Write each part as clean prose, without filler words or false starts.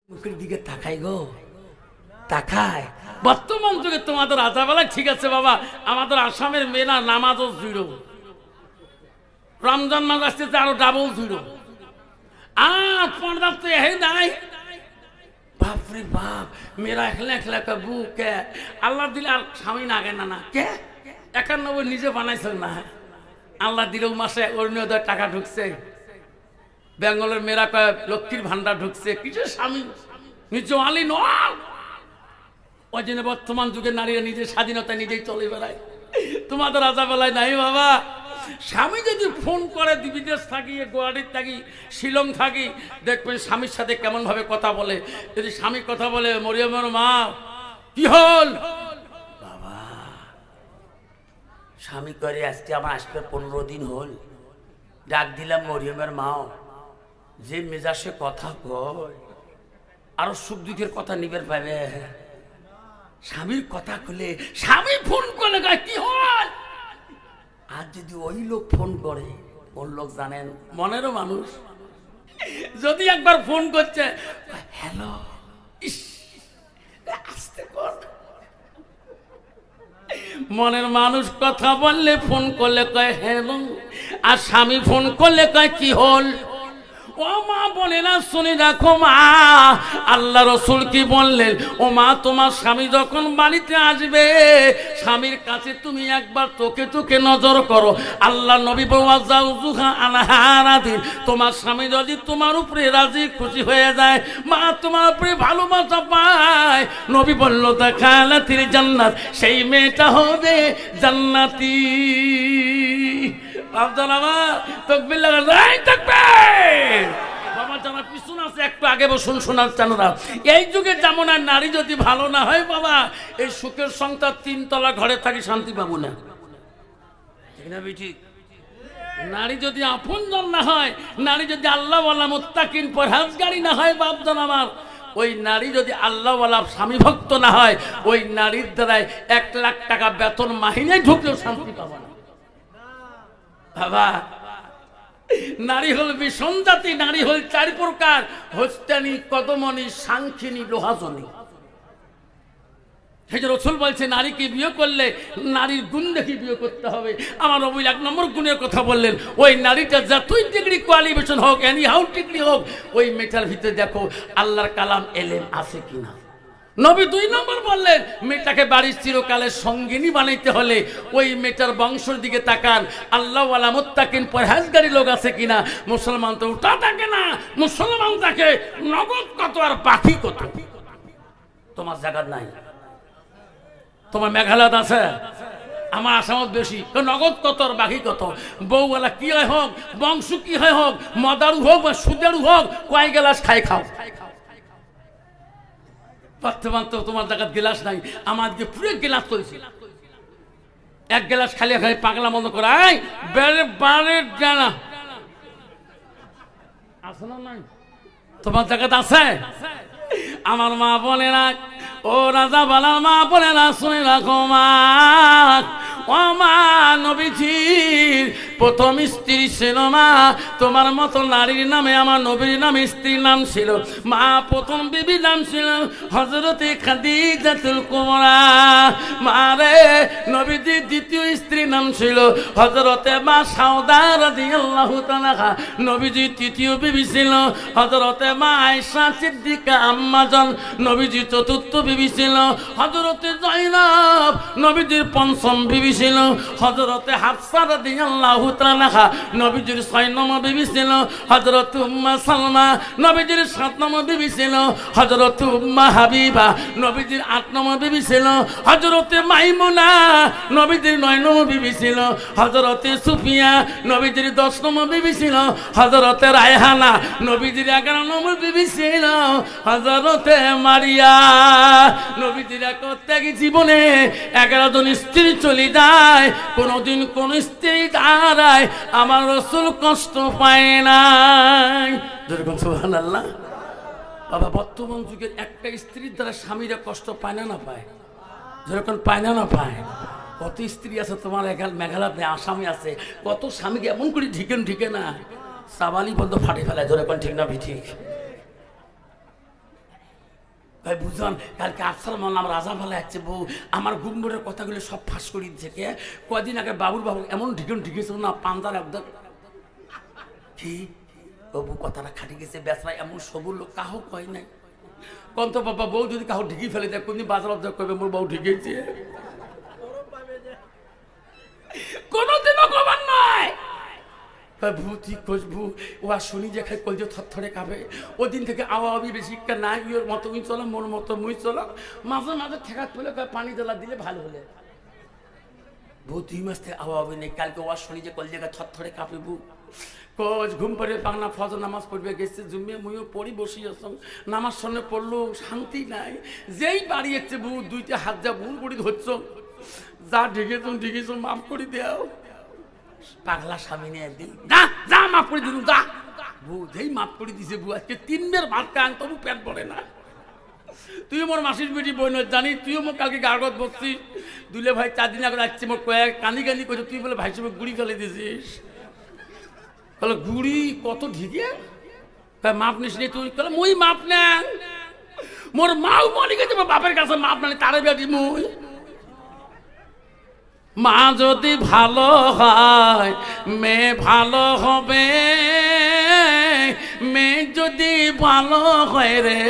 মুখের দিকে তাকাই গো, তাকায়। বর্তমান যুগে তোমাদের আজাবেলা ঠিক আছে বাবা, আমাদের আসামের মেয়েরা নামাজও জিরো, রমজান মাস আসতেছে আরো ডাবল জিরো, আর পর্দা তো এ নাই। বাপরে বাপ, মেয়েরা একলা একলা বুকে আল্লাহ দিলে আর স্বামী নাগে না না কে 91 নিজে বানাইছিল না, আল্লাহ দিলেও মাসে অরুণোদয় টাকা ঢুকছে, বেঙ্গলের মেয়েরা কয় লক্ষ্মীর ভান্ডার ঢুকছে, কিছু স্বামী নিজ আলি নয়। ওই জন্য বর্তমান যুগের নারীরা নিজের স্বাধীনতা নিজেই চলে বেড়ায়, তোমাদের আজাবেলায় নাই বাবা। স্বামী যদি ফোন করে বিদেশ থাকি, গুয়াহাটির থাকি, শিলং থাকি, দেখবেন স্বামীর সাথে কেমন ভাবে কথা বলে। যদি স্বামী কথা বলে, মরিয়মের মা কি হল বাবা, স্বামী করে আজকে আমার আসবে 15 দিন হল, ডাক দিলাম মরিয়মের মাও, যে মেজাজে কথা কয় আরো সুখ দুঃখের কথা নিবের পাবে। স্বামীর কথা খুলে স্বামী ফোন করলে গায় কি হয়, আর যদি ওই লোক ফোন করে, কোন লোক জানেন, মনেরও মানুষ, যদি একবার ফোন করছে হ্যালো, আসতে কর, মনের মানুষ কথা বললে ফোন করলে কয় হ্যালো, আর স্বামী ফোন করলে কয় কি হল। ও মা বলে না, শুনে রাখো মা, আল্লাহ রসুল কি বললেন, ও মা তোমার স্বামী যখন বাড়িতে আসবে, স্বামীর কাছে তুমি একবার চোখে চোখে নজর করো। আল্লাহ নবী বলেন, তোমার স্বামী যদি তোমার উপরে রাজি খুশি হয়ে যায়, মা তোমার উপরে ভালোবাসা পায়, নবী বলল দেখালাতির জান্নাত, সেই মেয়েটা হবে জান্নাতি। এই যুগের যেমন আর নারী যদি ভালো না হয় বাবা, এই সুখের সংসার 3 তলা ঘরে থাকি শান্তি পাবো না। নারী যদি আপনজন না হয়, নারী যদি আল্লাহ ওয়ালা মুত্তাকিন পরহেজগারি না হয় বাপজন আমার, ওই নারী যদি আল্লাহ ওয়ালা স্বামী ভক্ত না হয়, ওই নারীর দ্বারাই 1 লাখ টাকা বেতন মাহিনায় ঢুকলেও শান্তি পাবো না বাবা। নারী হল বিষম জাতি, নারী হল 4 প্রকার, হস্তানি, কদমনি, সাংখিনী, লোহাজনী। সেই যে রসুল বলছে নারীকে বিয়ে করলে নারীর গুণ দেখে বিয়ে করতে হবে। আমার নবী 1 নম্বর গুণের কথা বললেন, ওই নারীটা যতই ডিগ্রি কোয়ালিফিকেশন হোক, এনি হাউ ডিগ্রি হোক, ওই মেয়েটার ভিতরে দেখো আল্লাহর কালাম এলেম আছে কিনা। নবী 2 নম্বর বললেন, মেয়েটাকে বাড়ির চিরকালের সঙ্গিনী বানাইতে হলে ওই মেয়েটার বংশের দিকে তাকান, আল্লাহ ওয়ালা মুত্তাকিন পরহেজগারী লোক আছে কিনা। মুসলমান তো ওটা থাকে না, মুসলমান থাকে নগদ কত আর বাকি কত। তোমার জায়গা নাই, তোমার মেঘালয়ত আছে, আমার আসামত বেশি, নগদ কত আর বাকি কত। বউওয়ালা কি হয় হোক, বংশ কি হয় হোক, মদারু হোক বা সুদারু হোক, কয় গ্লাস খাই খাও। বর্তমান তো তোমার জায়গায় গ্লাস নাই, আমাদেরকে পুরো গ্লাস চলছে, 1 গ্লাস খালি খালি পাগলা মতো করে আছে না নাই, তোমার জায়গাতে আছে। আমার মা বলে না, ও রাজা বালার মা বলে না, শুনে রাখো মা, ও মা নবীজির প্রথম স্ত্রী ছিল মা, তোমার মতো নারীর নামে আমার নবীর নামে স্ত্রীর নাম ছিল। মা প্রথম বিবির নাম ছিল হযরতে খাদিজাতুল কুবরা। মা রে, নবীজির দ্বিতীয় স্ত্রীর নাম ছিল হযরতে মা সাউদা রাদিয়াল্লাহু তাআলা। নবীজির তৃতীয় বিবি ছিল হযরতে মা আয়েশা সিদ্দিকা আম্মাজান। নবীজির চতুর্থ বিবি ছিল হযরতে যায়েনব। নবীজির পঞ্চম বিবি ছিল হযরতে হাফসা রাদিয়াল্লাহু তাআলা। নবীজির 6 নম্বর বিবি ছিল হযরত উম্মে সালমা। নবীজির 7 নম্বর বিবি ছিল হযরত উম্মে হাবিবা। নবীজির 8 নম্বর বিবি ছিল হযরতে মাইমুনা। নবীজির 9 নম্বর বিবি ছিল হযরতে সুফিয়া। নবীজির 10 নম্বর বিবি ছিল হযরতে রায়হানা। নবীজির 11 নম্বর বিবি ছিল হযরতে মারিয়া। নবীজির একত্যাগী জীবনে 11 জন স্ত্রী চলে যায়, কোনদিন কোন স্ত্রী দ্বারায় আমার রাসূল কষ্ট পায় নাই। যেরকম সুবহানাল্লাহ বাবা, বর্তমান যুগের একটা স্ত্রীর দ্বারা স্বামীরা কষ্ট পায় না, না পায়, যেরকম পায় না, না পায়। কত স্ত্রী আছে তোমার মেঘালয় আসামে আছে, কত স্বামীকে এমন করে ঢিকে না, সাবালি বন্ধ ফাটে ফেলায়, যেরকম ঠিক না ঠিক। কয় বুঝন কালকে আফসার মানলাম রাজা ভালো আছে বউ আমার গুম্বরের কথাগুলো সব ফাঁস করি থেকে কদিন আগে বাবুর বাবু এমন ঢিকেছিল না পান্তার একদম কি বাবু কথাটা খাটি গেছে বেচরা এমন সবুর লোক কাহো কয় নাই কন্ত বাবা বউ যদি কাহো ঢিকি ফেলে দেয় কোনদিন বাজার অবজার করবে মোর বউ ঢিকেছে কোনদিনও কবার নয় ভূ ঠিক খুশবু ও আর শুনি যে খাই কলজে থরথরে খাবে ওদিন থেকে আওয়াবি বেশি না ইয়ের মতো উই চলো মোর মতো মুই চলো মাঝে মাঝে ঠেকাত পেলে পানি দেলা দিলে ভালো হলে বউ 2 মাস থেকে আওয়াবি নেই কালকে ও আর শুনি যে কলজে থরথরে কাঁপে বউ কোচ ঘুম পড়ে পাংনা ফজর নামাজ পড়বে গেছে জুমিয়ে মুইও পড়ি বসি আসম নামাজ সামনে পড়লো শান্তি নাই যেই বাড়ি যাচ্ছে বউ 2টা হাত যা ভুল করে ধরছ যা ঢেকেছ মাফ করে দেও পাগলা স্বামী নিয়ে একদিন যা মাফ করে দিল যা বউ যেই মাফ করে দিছে বউ আজকে 3 বের ভাত খান তবু পেট পড়ে না তুই মোর মাসির বেটি বোন জানি তুইও মোর কালকে গাড়গত বসছিস দুলে ভাই 4 দিন আগে আসছে মোর কয়েক কানি করছে তুই বলে ভাই সব গুড়ি ফেলে দিয়েছিস তাহলে গুড়ি কত ঢিকে মাপ নিস নি তুই তাহলে মুই মাপ নেন মোর মাও মনে গেছে বাপের কাছে মাপ নেন তারে বেটি মুই মা যদি ভালো হয় মেয়ে ভালো হবে মেয়ে যদি ভালো হয় রে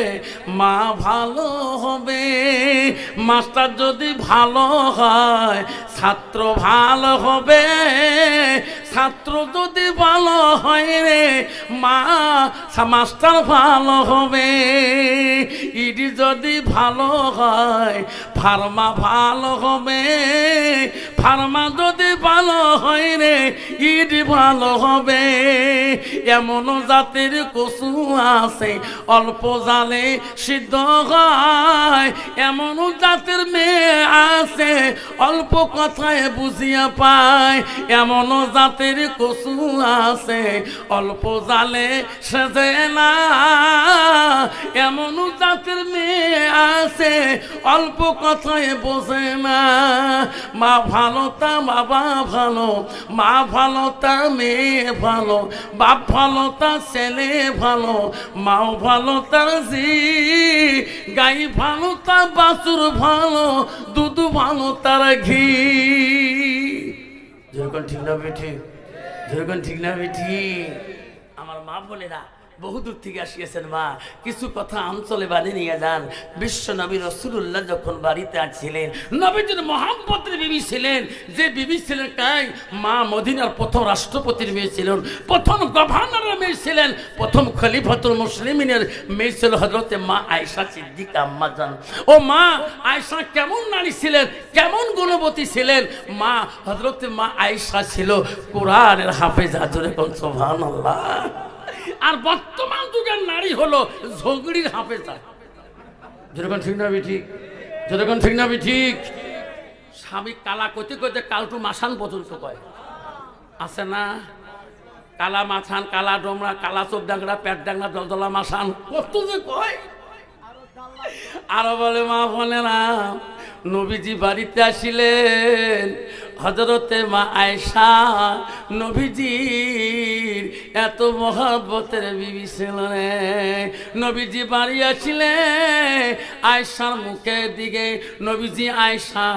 মা ভালো হবে মাস্টার যদি ভালো হয় ছাত্র ভালো হবে ছাত্র যদি ভালো হয় রে মা মাস্টার ভালো হবে ইডি যদি ভালো হয় ফার্মা ভালো হবে ফার্মা যদি ভালো হয় রে ইডি ভালো হবে এমন জাতের কচু আছে অল্প জালে সিদ্ধ হয় এমন জাতের মেয়ে আছে অল্প কথায় বুঝিয়া পায় এমন জাতের কচু আছে অল্প জালে সেজে না এমন জাতের মেয়ে আছে অল্প কথায় বোঝে না মা ভালো তা বাবা ভালো মা ভালো তা মেয়ে ভালো বাপ ভালো তা ছেলে ভালো মাও ভালো তার জি গাই ভালো তা বাছুর ভালো দুধ ভালো তার ঘি যেরকম ঠিক না বেঠি যেরকম ঠিক না বেঠি আমার মা বোনেরা বহুদূর থেকে আসিয়েছেন মা কিছু কথা অঞ্চলে বাড়ি নিয়ে যান বিশ্ব নবী রাসূলুল্লাহ যখন বাড়িতে আসছিলেন নবীজির মহব্বতের বিবি ছিলেন যে বিবি ছিলেন কাই মা মদিনার প্রথম রাষ্ট্রপতির মেয়ে ছিলেন প্রথম গভর্নরের মেয়ে ছিলেন প্রথম খলিফাতুল মুসলিমিনের মেয়ে ছিল হযরতে মা আয়েশা সিদ্দিকা আম্মা জান ও মা আয়েশা কেমন নারী ছিলেন কেমন গুণবতী ছিলেন মা হযরতে মা আয়েশা ছিল কোরআনের হাফেজা জোরে কোন সুবহানাল্লাহ আর বর্তমান যুগের নারী হলো ঝগড়ির হাফেজা যেরকম ঠিক না ঠিক যেরকম ঠিক না ঠিক স্বামী কালা করতে করতে কালটু মাসান পর্যন্ত কয় আছে না কালা মাথান কালা ডোমরা কালা চোখ ডাংরা পেট ডাংরা জলজলা মাসান কত যে কয় আরো বলে মা বোনেরা নবীজি বাড়িতে আসিলেন হযরতে মা আয়েশা নবীজির এত মহব্বতের বিবি ছিল রে নবীজি বাড়ি আসিলেন আয়েশার মুখের দিকে নবীজি আয়েশা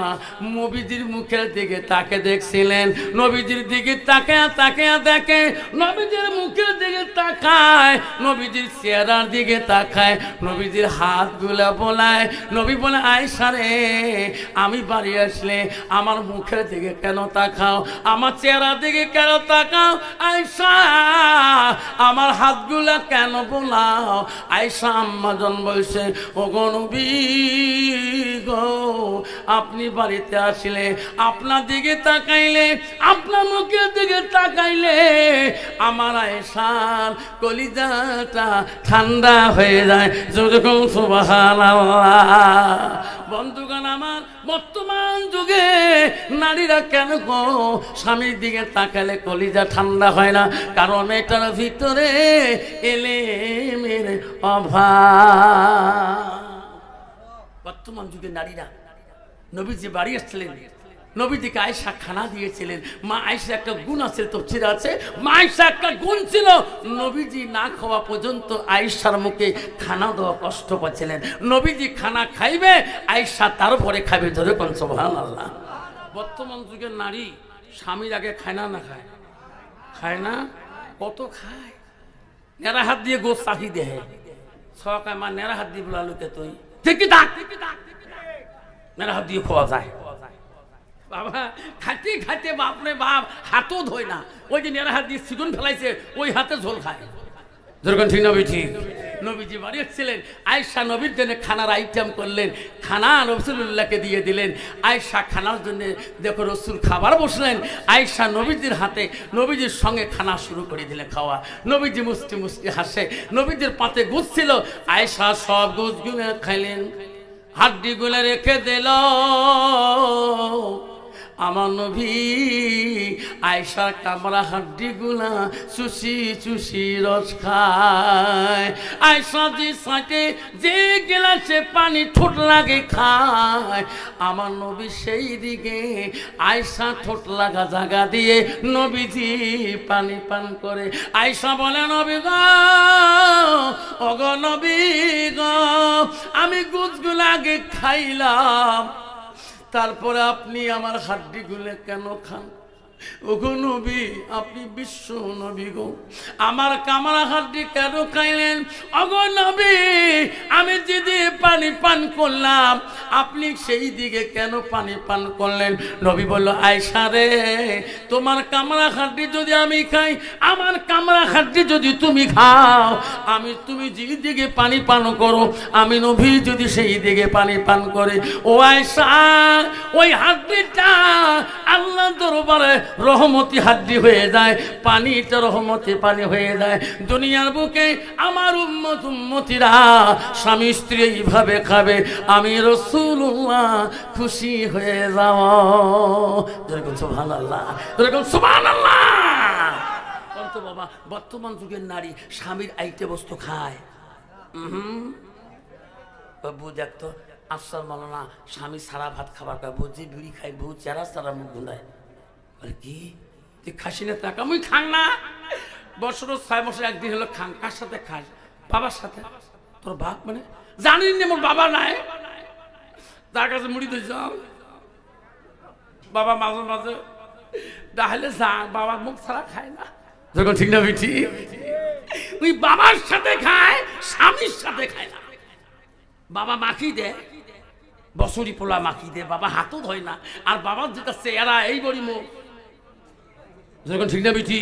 নবীজির মুখের দিকে তাকে দেখছিলেন নবীজির দিকে তাকায় দেখে নবীজির মুখের দিকে তাকায় নবীজির চেহারার দিকে তাকায় নবীজির হাতগুলা বোলায় নবী বলে আয়েশা রে আমি বাড়ি আসলে আমার মুখের দিকে কেন তাকাও আমার চেহারা দিকে কেন তাকাও আয়েশা আমার হাতগুলা কেন বোলাও আয়েশা আম্মা জন বলছে ও গো নবী গো আপনি বাড়িতে আসলে আপনার দিকে তাকাইলে আপনার মুখের দিকে তাকাইলে আমার আয়েশার কলিজাটা ঠান্ডা হয়ে যায় যেরকম সুবহানাল্লাহ বন্ধুগণ আমার বর্তমান যুগে নারীরা কেন গো স্বামীর দিকে তাকালে কলিজা ঠান্ডা হয় না কারণ এটার ভিতরে এলেমের অভাব বর্তমান যুগে নারীরা নবীজি বাড়ি আসছিলেন নবীজিকে আয়েশা খানা দিয়েছিলেন। মা আয়েশা একটা গুণ আছে, তফসিরে আছে, মা আয়েশা একটা গুণ ছিল, নবীজি না খাওয়া পর্যন্ত আয়েশার মুখে খানা দেওয়া কষ্ট পাচ্ছিলেন। নবীজি খানা খাইবে, আয়েশা তারপরে খাবে। ধরে কোন সুবহানাল্লাহ। বর্তমান যুগের নারী স্বামীর আগে খায় না, না খায়? খায় না? কত খায়? নেড়া হাত দিয়ে গোস চাকি দেহে সকায়, মা নেড়া হাত দিয়ে বলা লোকে তুই ঠিকই থাক, নেড়া হাত দিয়ে খাওয়া যায়। বাবা খাইতে খাইতে বাপরে বাপ হাতও ধোয় না, ওই যে নেড়া হাত দিয়ে সিগুন ফেলাইছে ওই হাতে ঝোল খায়। যেরকম ঠিক নবী ঠিক। নবীজি বাড়ি এসেছিলেন, আয়েশা নবীর জন্য খানার আইটেম করলেন, খানা রসুলুল্লাহকে দিয়ে দিলেন। আয়েশা খানার জন্য দেখো রসুল খাবার বসলেন, আয়েশা নবীজির হাতে নবীজির সঙ্গে খানা শুরু করে দিলেন খাওয়া। নবীজি মুস্তি মুস্তি হাসে, নবীজির পাতে গুছ ছিল, আয়েশা সব গুছগুলো খাইলেন, হাড্ডিগুলো রেখে দিল। আমার নবী আয়েশার কামরা হাড্ডিগুলা চুষি চুষি রস খায়। আয়েশা যে সাথে যে গেলাসে পানি ঠোঁট লাগে খায়, আমার নবী সেই দিকে আয়েশা ঠোঁট লাগা জায়গা দিয়ে নবীজি পানি পান করে। আয়েশা বলে, নবী গো, ওগ নবী গো, আমি গুছগুলো আগে খাইলাম, তারপরে আপনি আমার হাড্ডিগুলো কেন খান? ওগো নবী, আপনি বিশ্ব নবী গো, আমার কামরা হাড্ডি কেন খাইলেন? ওগো নবী, আমি যেদিকে পানি পান করলাম আপনি সেই দিকে কেন পানি পান করলেন? নবী বলল, আয়েশা রে, তোমার কামরা হাড্ডি যদি আমি খাই, আমার কামরা হাড্ডি যদি তুমি খাও, তুমি যেদিকে পানি পান করো, আমি নবী যদি সেই দিকে পানি পান করে, ও আয়েশা, ওই হাড্ডিটা আল্লাহ দরবারে রহমতি হাড্ডি হয়ে যায়, পানিটা রহমতি পানি হয়ে যায়। দুনিয়ার বুকে আমার উম্মতিরা স্বামী স্ত্রী এইভাবে খাবে, আমি রাসূলুল্লাহ খুশি হয়ে যাব। যেরকম সুবহানাল্লাহ, যেরকম সুবহানাল্লাহ। অন্ত বাবা, বর্তমান যুগের নারী স্বামীর আইটে বস্তু খায়। বাবু দেখতো আফসার মালানা স্বামী সারা ভাত খাবার খায়, বুঝি বিড়ি খায়, বউ চেরা সারা মুখ গুঁড়ায়। বলে কি তুই খাসি না? টাকা মুই খাং না, বছর 6 বছর একদিন হলো খাং। কার সাথে খাস? বাবার সাথে। তোর বাপ মানে জানিস না মোর বাবা নাই, তার কাছে মুড়ি দিয়ে যাও। বাবা মাঝে মাঝে ডাহলে যা, বাবা মুখ ছাড়া খায় না। যখন ঠিক না বিটি, ওই বাবার সাথে খায়, স্বামীর সাথে খায় না। বাবা মাখি দে, বছরি পোলা মাখি দে, বাবা হাতও ধয় না, আর বাবার যেটা চেহারা এই বড়ি মুখ। যখন ঠিক না বিটি,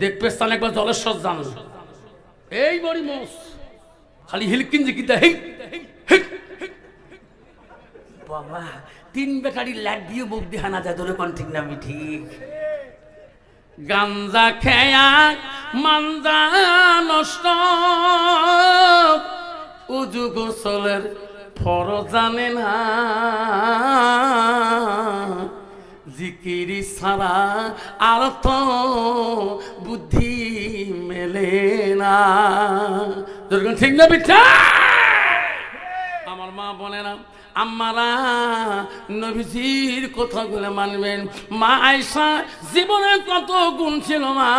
দেখবে স্থান একবার জলেশ্বর যান, এই বড়ি মোষ, খালি হিলকিন জিকিতে বাবা 3 ব্যাটারি লাইট দিয়ে মুখ দিয়ে হানা যায়। ধরে কোন ঠিক না বিটি? গাঞ্জা খেয়া মানজা নষ্ট, উজু গোসলের ফরজ জানে না, জিকিরি ছাড়া আর তো বুদ্ধি মেলে না। ঠিক না বিঠা? আমার মা বোনেরা, আম্মারা নবীজির কথাগুলো মানবেন। মা আয়েশা জীবনে কত গুণ ছিল। মা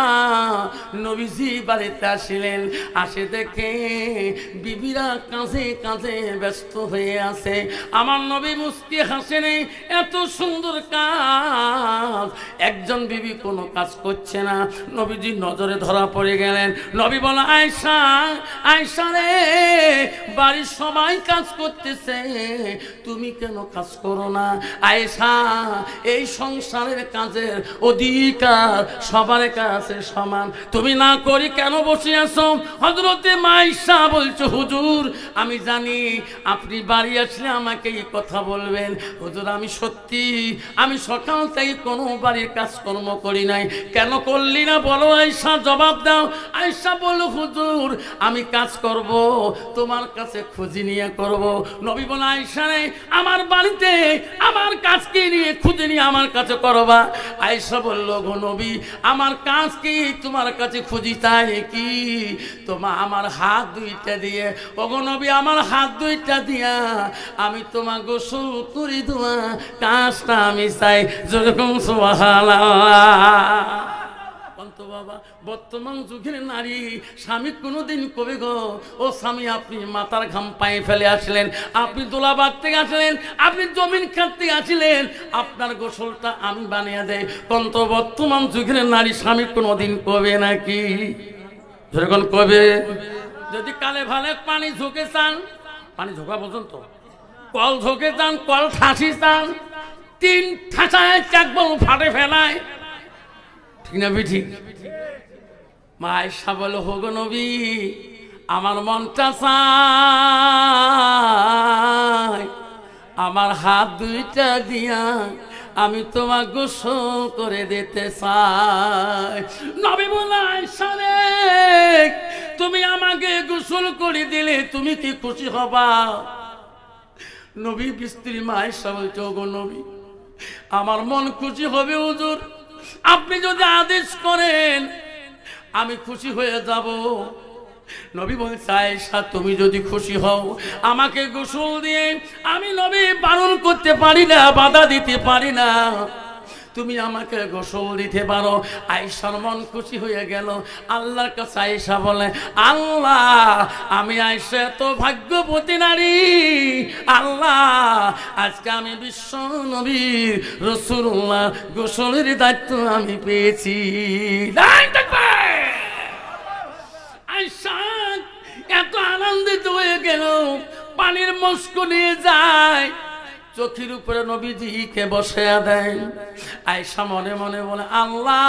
নবীজি বাড়িতে আসিলেন, আসে দেখে বিবিরা কাঁধে কাঁধে ব্যস্ত হয়ে আছে। আমার নবী মুস্কি হাসেন, এত সুন্দর কাজ, একজন বিবি কোনো কাজ করছে না। নবীজি নজরে ধরা পড়ে গেলেন। নবী বলে, আয়েশা, আয়েশা রে, বাড়ির সবাই কাজ করতেছে, তুমি কেন কাজ করো না? আয়েশা, এই সংসারের কাজের অধিকার সবার কাছে সমান, তুমি না করি কেন বসে আছো? হযরতে আয়েশা বলছো, হুজুর আমি জানি আপনি বাড়ি আসলে আমাকে এই কথা বলবেন। হুজুর আমি সত্যি, আমি সকাল থেকে কোনো বাড়ির কাজকর্ম করি নাই। কেন করলি না বলো আয়েশা, জবাব দাও। আয়েশা বলল, হুজুর আমি কাজ করব, তোমার কাছে খুঁজি নিয়ে করব। নবী বলে আয়েশা রে আমার বাড়িতে আমার কাজকে নিয়ে খুঁজে নিয়ে আমার কাছে করবা। আয়েশা বলল গো নবী আমার কাজ কি তোমার কাছে খুঁজি তাই কি? তোমার আমার হাত দুইটা দিয়ে ওগো নবী আমার হাত দুইটা দিয়া আমি তোমার গোসল করি দেওয়া কাজটা আমি চাই। যেরকম সুবহানাল্লাহ। বাবা বর্তমান যুগের নারী স্বামী কোনোদিন কবে গো ও স্বামী আপনি মাথার ঘাম পায়ে ফেলে আসলেন, আপনি দোলা বাঁধতে আসলেন, আপনি জমিন খাটতে আসলেন, আপনার গোসলটা আমি বানিয়ে দেয়। কিন্তু বর্তমান যুগের নারী স্বামী কোনোদিন কবে নাকি? যখন কবে যদি কালে ভালে পানি ঝোঁকে চান, পানি ঝোঁকা পর্যন্ত কল ঝোঁকে চান, কল ঠাসি চান, তিন ঠাসায় চাকবল ফাটে ফেলায়, ঠিক না ঠিক? মা আয়েশা বলে হোগো নবী আমার মনটা চায় আমার হাত দুইটা দিয়া আমি তোমার গোসল করে দিতে চাই। নবী বলে আয়েশা রে তুমি আমাকে গোসল করে দিলে তুমি কি খুশি হবা? নবী স্ত্রী মা আয়েশা বলছে ওগো নবী আমার মন খুশি হবে হুজুর, আপনি যদি আদেশ করেন আমি খুশি হয়ে যাব। নবী বলছে আয়েশা তুমি যদি খুশি হও আমাকে গোসল দিয়ে আমি নবী বারণ করতে পারি না, বাধা দিতে পারি না, তুমি আমাকে গোসল দিতে পারো। আয়েশার মন খুশি হয়ে গেল। আল্লাহর কাছে আয়েশা বলে আল্লাহ আমি আয়েশা তো ভাগ্যবতী নারী, আল্লাহ আজকে আমি বিশ্ব নবীর রাসূলুল্লাহ গোসলের দায়িত্ব আমি পেয়েছি। আয়েশা এত আনন্দিত হয়ে গেল পানির মস্ক নিয়ে যায়, চোখের উপরে নবীজিকে বসে দেয়। আয়েশা মনে মনে বলে আল্লাহ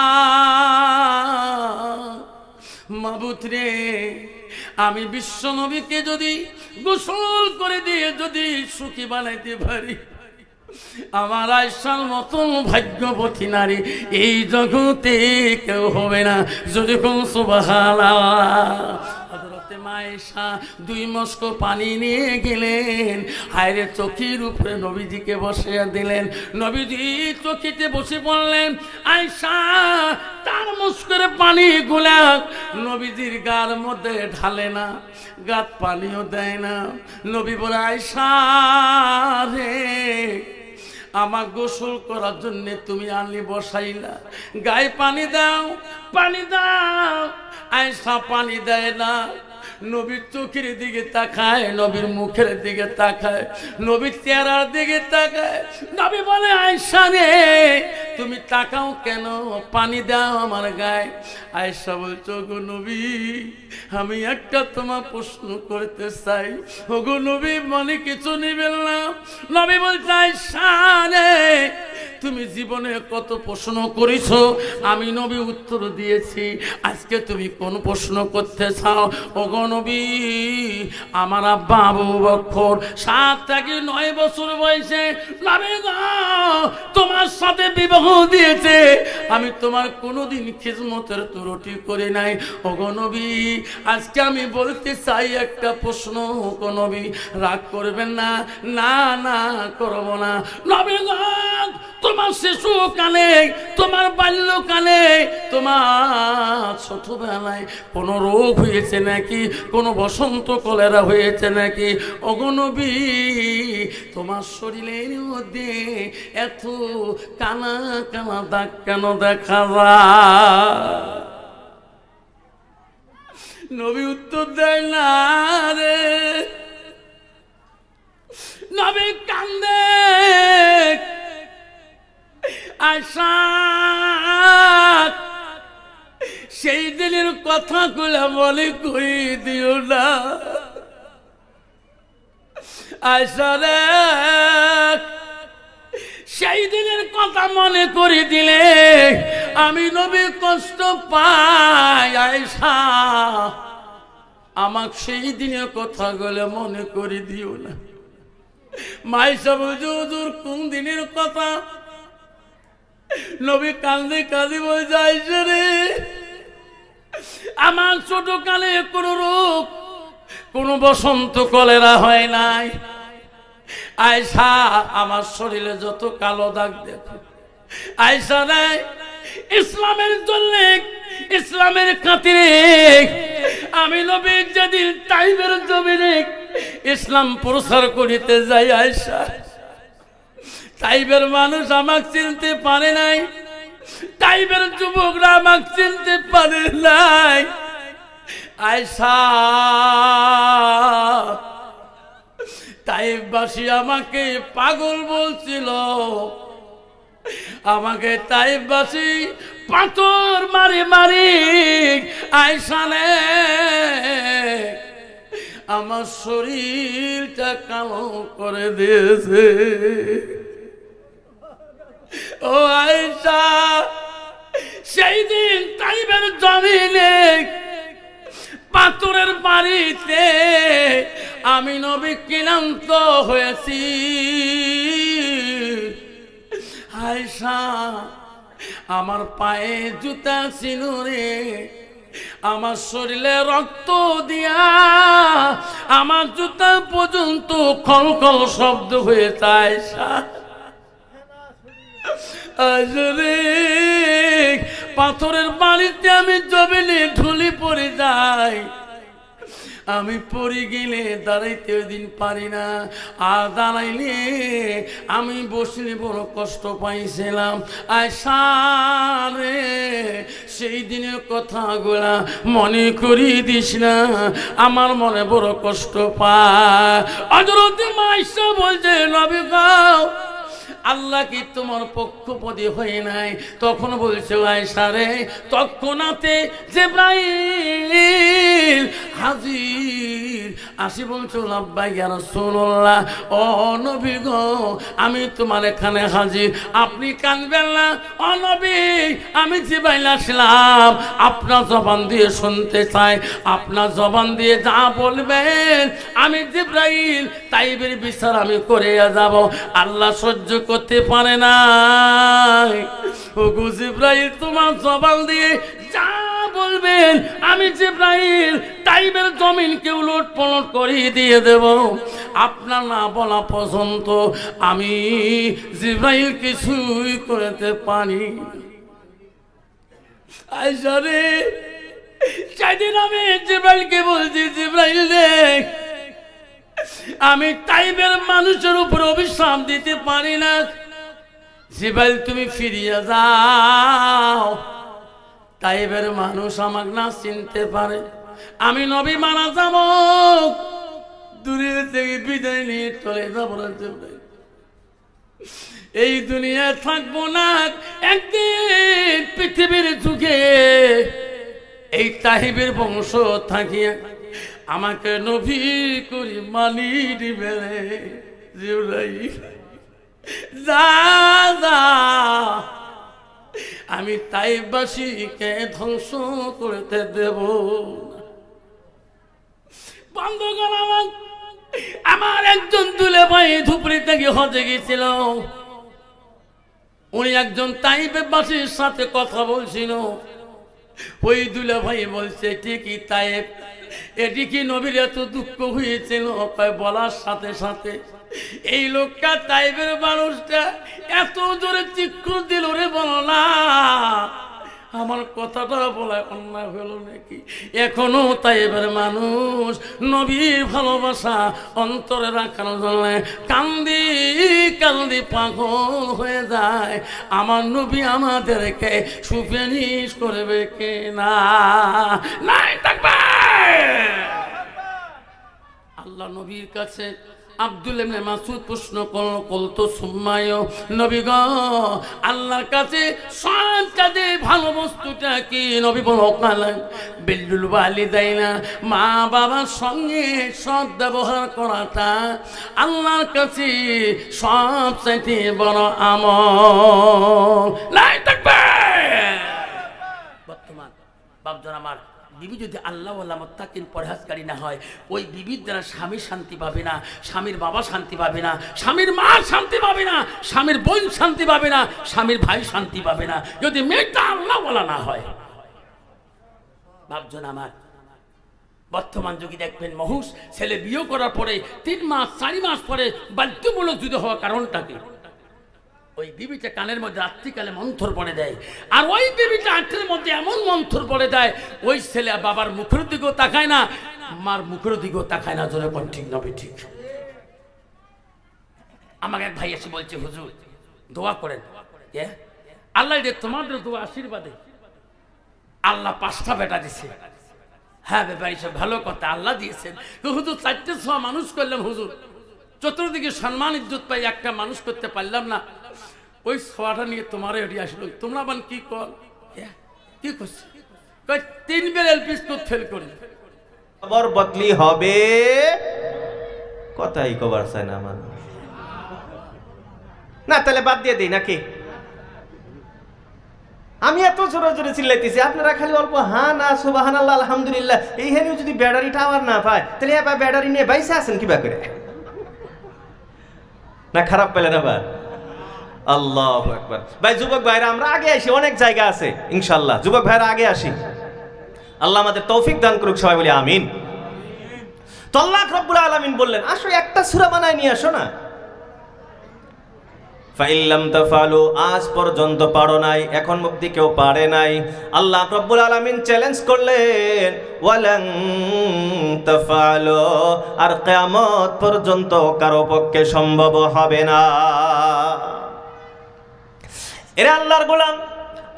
মাবুদ রে আমি বিশ্ব নবীকে যদি গোসল করে দিয়ে যদি সুখী বানাইতে পারি আমার আয়েশার মতন ভাগ্যবতী নারী এই জগতে কেউ হবে না। যদি কোন সুবহানাল্লাহ। আয়েশা দুই মস্ক পানি নিয়ে গেলেন, হায়রে চোখের উপরে নবীজিকে বসে দিলেন। নবীজি চোখেতে বসে পড়লেন, আয়েশা তার মস্কের পানি গুলা নবীজির গার মধ্যে ঢালে না, গাত পানিও দেয় না। নবী বলে আয়েশা রে আমার গোসল করার জন্য তুমি আনলি বসাইলা, গায়ে পানি দাও, পানি দাও। আয়েশা পানি দেয় না, নবীর চোখের দিকে তাকায়, নবীর মুখের দিকে তাকায়, নবীর চেহারার দিকে তাকায়। নবী বলে আয়েশা রে তুমি তাকাও কেন, পানি দাও আমার গায়ে। আয়েশা বলছো গো নবী আমি একটা তোমার প্রশ্ন করতে চাই। ওগো নবী মনে কিছু নিবেন না। নবী বলছে আয়েশা রে তুমি জীবনে কত প্রশ্ন করেছো, আমি নবী উত্তর দিয়েছি, আজকে তুমি কোন প্রশ্ন করতে চাও? ওগো নবী আমার আব্বা আবু বকর 7 থেকে 9 বছর বয়সে নবী গো তোমার সাথে বিবাহ দিয়েছে, আমি তোমার কোনোদিন খিদমতের ত্রুটি করে নাই। ওগো নবী আজকে আমি বলতে চাই একটা প্রশ্ন, ওগো নবী রাগ করবেন না। না না করব না। নবী গো তোমার শিশুকালে, তোমার বাল্যকালে, তোমার ছোটবেলায় কোনো রোগ হয়েছে নাকি, কোনো বসন্ত কলেরা হয়েছে নাকি? ওগো নবী তোমার শরীরের মধ্যে এত কানা কানা দাগ কেন দেখা যায়? নবী উত্তর দেয় না রে। নবী কান্দে। আয়েশা সেই দিনের কথাগুলো মনে করে দিও না। আয়েশা রে সেই দিনের কথা মনে করে দিলে আমি নবী কষ্ট পাই। আয়েশা আমাকে সেই দিনের কথাগুলো মনে করে দিও না। মায়েশা বলছে হুজুর কোন দিনের কথা? নবী কান্দে কাঁদে বলছে আয়েশা রে আমার ছোট কালে কোনো রোগ, কোনো বসন্ত কলেরা হয় নাই, আয়েশা আমার শরীরে যত কালো দাগ দেখো, আয়েশা রে ইসলামের জন্য, ইসলামের খাতিরে আমি নবী যেদিন তাইফের জমিনে ইসলাম প্রচার করিতে যাই, আয়েশা তাইফের মানুষ আমাকে চিনতে পারে নাই, তাইফের যুবকরা আমাকে চিনতে পারে নাই। আয়েশা তাইফবাসী আমাকে পাগল বলছিল, আমাকে তাইফবাসী পাথর মারি মারি আয়েশা রে আমার শরীরটা কালো করে দিয়েছে। ও আয়েশা সেই দিন তাইফের জমিনে পাথরের বাড়িতে আমি নবী ক্লান্ত হয়েছি। আয়েশা আমার পায়ে জুতা ছিল রে, আমার শরীরে রক্ত দিয়া আমার জুতা পর্যন্ত খলখল শব্দ হয়ে যায়। আসলে পাথরের বাড়িতে আমি জমিনে ঢুলি পড়ে যাই, আমি পড়ে গেলে দাঁড়াইতে ওই দিন পারি না, আর দাঁড়াইলে আমি বসলে বড় কষ্ট পাইছিলাম। আয়েশা রে সেই দিনের কথাগুলা মনে করিয়ে দিস না, আমার মনে বড় কষ্ট পায়। হযরত আয়েশা বলছে নবী গো আল্লাহ কি তোমার পক্ষপাতী হয়ে নাই? তখন বলছে আয়েশা রে তৎক্ষণাতে জিবরাইল হাজির আসি বলছো লাব্বাইক ইয়া রাসূলুল্লাহ, ও নবী গো আমি তোমার এখানে হাজির, আপনি কাঁদবেন না। ও নবী আমি জিবরাইল আসলাম, আপনার জবান দিয়ে শুনতে চাই, আপনার জবান দিয়ে যা বলবেন আমি জিবরাইল তাইফের বিচার আমি করে যাব। আল্লাহ সহ্য করতে পারে না। ও গো জিবরাইল তোমার জবান দিয়ে যা বলবেন আমি জিবরাইল তাইফের জমিনকে উলট পালট করিয়ে দিয়ে দেব। আপনার না বলা পর্যন্ত আমি জিবরাইল কিছুই করতে পারি। আয়েশা রে সেদিন আমি জিবরাইলকে বলছি জিবরাইল রে আমি তাইফের মানুষের উপর অভিশাপ দিতে পারি না, জিবরাইল তুমি ফিরিয়ে যাও, তাইফের মানুষ আমাকে না চিনতে পারে, আমি নবী মারা যাব, দূরে থেকে বিদায় নিয়ে চলে যাব না, এই দুনিয়ায় থাকবো না, একদিন পৃথিবীর যুগে এই তাইফের বংশ থাকিয়া আমাকে নবী করি মানি দিবে জিবরাইল যা যা আমি তাইফবাসীকে ধ্বংস করতে দেব। বন্ধুগণ আমার একজন দুলে ভাই ধুপড়ি থেকে হজে গেছিল, উনি একজন তাইফবাসীর সাথে কথা বলছিল, ওই দুলে ভাই বলছে ঠিকই তাইফ এটি কি নবীর এত দুঃখ হয়েছিল? বলার সাথে সাথে এই লোকটা তাইফের মানুষটা এত জোরে চিৎকার দিল রে বলো না, আমার কথাটা বলা অন্যায় হলো নাকি? এখনো তাইফের মানুষ নবীর ভালোবাসা অন্তরে রাখার জন্য কান্দি কান্দি পাগল হয়ে যায়। আমার নবী আমাদেরকে সুপারিশ করবে কে না? নাই থাকবে। আল্লাহ নবীর কাছে আব্দুল ইবনে মাসউদ প্রশ্ন করল, কলতো সুম্মায় নবী গো আল্লাহর কাছে সবচেয়ে ভালো বস্তুটা কি? নবী বলল কালাম বিল্লুল ওয়ালিদাইনা, মা বাবার সঙ্গে সৎ ব্যবহার করাটা আল্লাহর কাছে সবচেয়ে বড় আমল। নাই থাকবে। বর্তমান বাপজন আমার বিবি যদি আল্লাহ ওয়ালা মুত্তাকিন পরহেজগারী না হয়, ওই বিবির দ্বারা স্বামী শান্তি পাবে না, স্বামীর বাবা শান্তি পাবে না, স্বামীর মা শান্তি পাবে না, স্বামীর বোন শান্তি পাবে না, স্বামীর ভাই শান্তি পাবে না, যদি মেয়েটা আল্লাহ ওয়ালা না হয়। ভাবজন আমার বর্তমান যুগে দেখবেন মহুস ছেলে বিয়ে করার পরে 3 মাস 4 মাস পরে বাধ্যতামূলক যুদ্ধ হওয়ার কারণটা কি? ওই বিবিটা কানের মধ্যে রাত্রিকালে মন্থর পড়ে দেয়, আর ওই বিবিটা আঁটের মধ্যে এমন মন্থর পড়ে দেয় ওই ছেলে বাবার মুখের দিকেও তাকায় না, মার মুখের দিকেও তাকায় না। জোরে কোন ঠিক না ঠিক? আমাকে এক ভাই এসে বলছে, হুজুর দোয়া করেন, আল্লাহ রে তোমাদের দোয়া আশীর্বাদে আল্লাহ 5টা বেটা দিছে। হ্যাঁ ব্যাপারী সব ভালো কথা, আল্লাহ দিয়েছেন। হুজুর 4টে 6 মানুষ করলাম, হুজুর চতুর্দিকে সম্মান ইজ্জত পাই, একটা মানুষ করতে পারলাম না। ওই ছোয়াটা নিয়ে তোমারও এটি আসলো, তোমরা আবার কি কর কি করছে? 3 বের এলপি স্কুল ফেল করে খবর বদলি হবে, কথাই কবার চায় না মানুষ। না তাহলে বাদ দিয়ে দিই নাকি? আমি এত জোরে জোরে চিল্লাইতেছি, আপনারা খালি অল্প হা না সুবহানাল্লাহ আলহামদুলিল্লাহ। এইখানে যদি ব্যাটারি টাওয়ার না পায় তাহলে এবার ব্যাটারি নিয়ে বাইসে আছেন কিবা করে? না খারাপ পেলেন আবার? আল্লাহু আকবার। ভাই যুবক ভাইরা আমরা আগে আসি, অনেক জায়গা আছে ইনশাআল্লাহ। যুবক ভাইরা আগে আসি, আল্লাহ আমাদের তৌফিক দান করুক, সবাই বলি আমিন। তো আল্লাহ রাব্বুল আলামিন বললেন, আসো একটা সূরা বানায় নিয়ে আসো না। ফাইল্লাম তাফালু, আজ পর্যন্ত পারো নাই, এখন অবধি কেউ পারে নাই। আল্লাহ রাব্বুল আলামিন চ্যালেঞ্জ করলেন, ওয়ালান তাফালু, আর কিয়ামত পর্যন্ত কারো পক্ষে সম্ভব হবে না। এরা আল্লাহর গোলাম,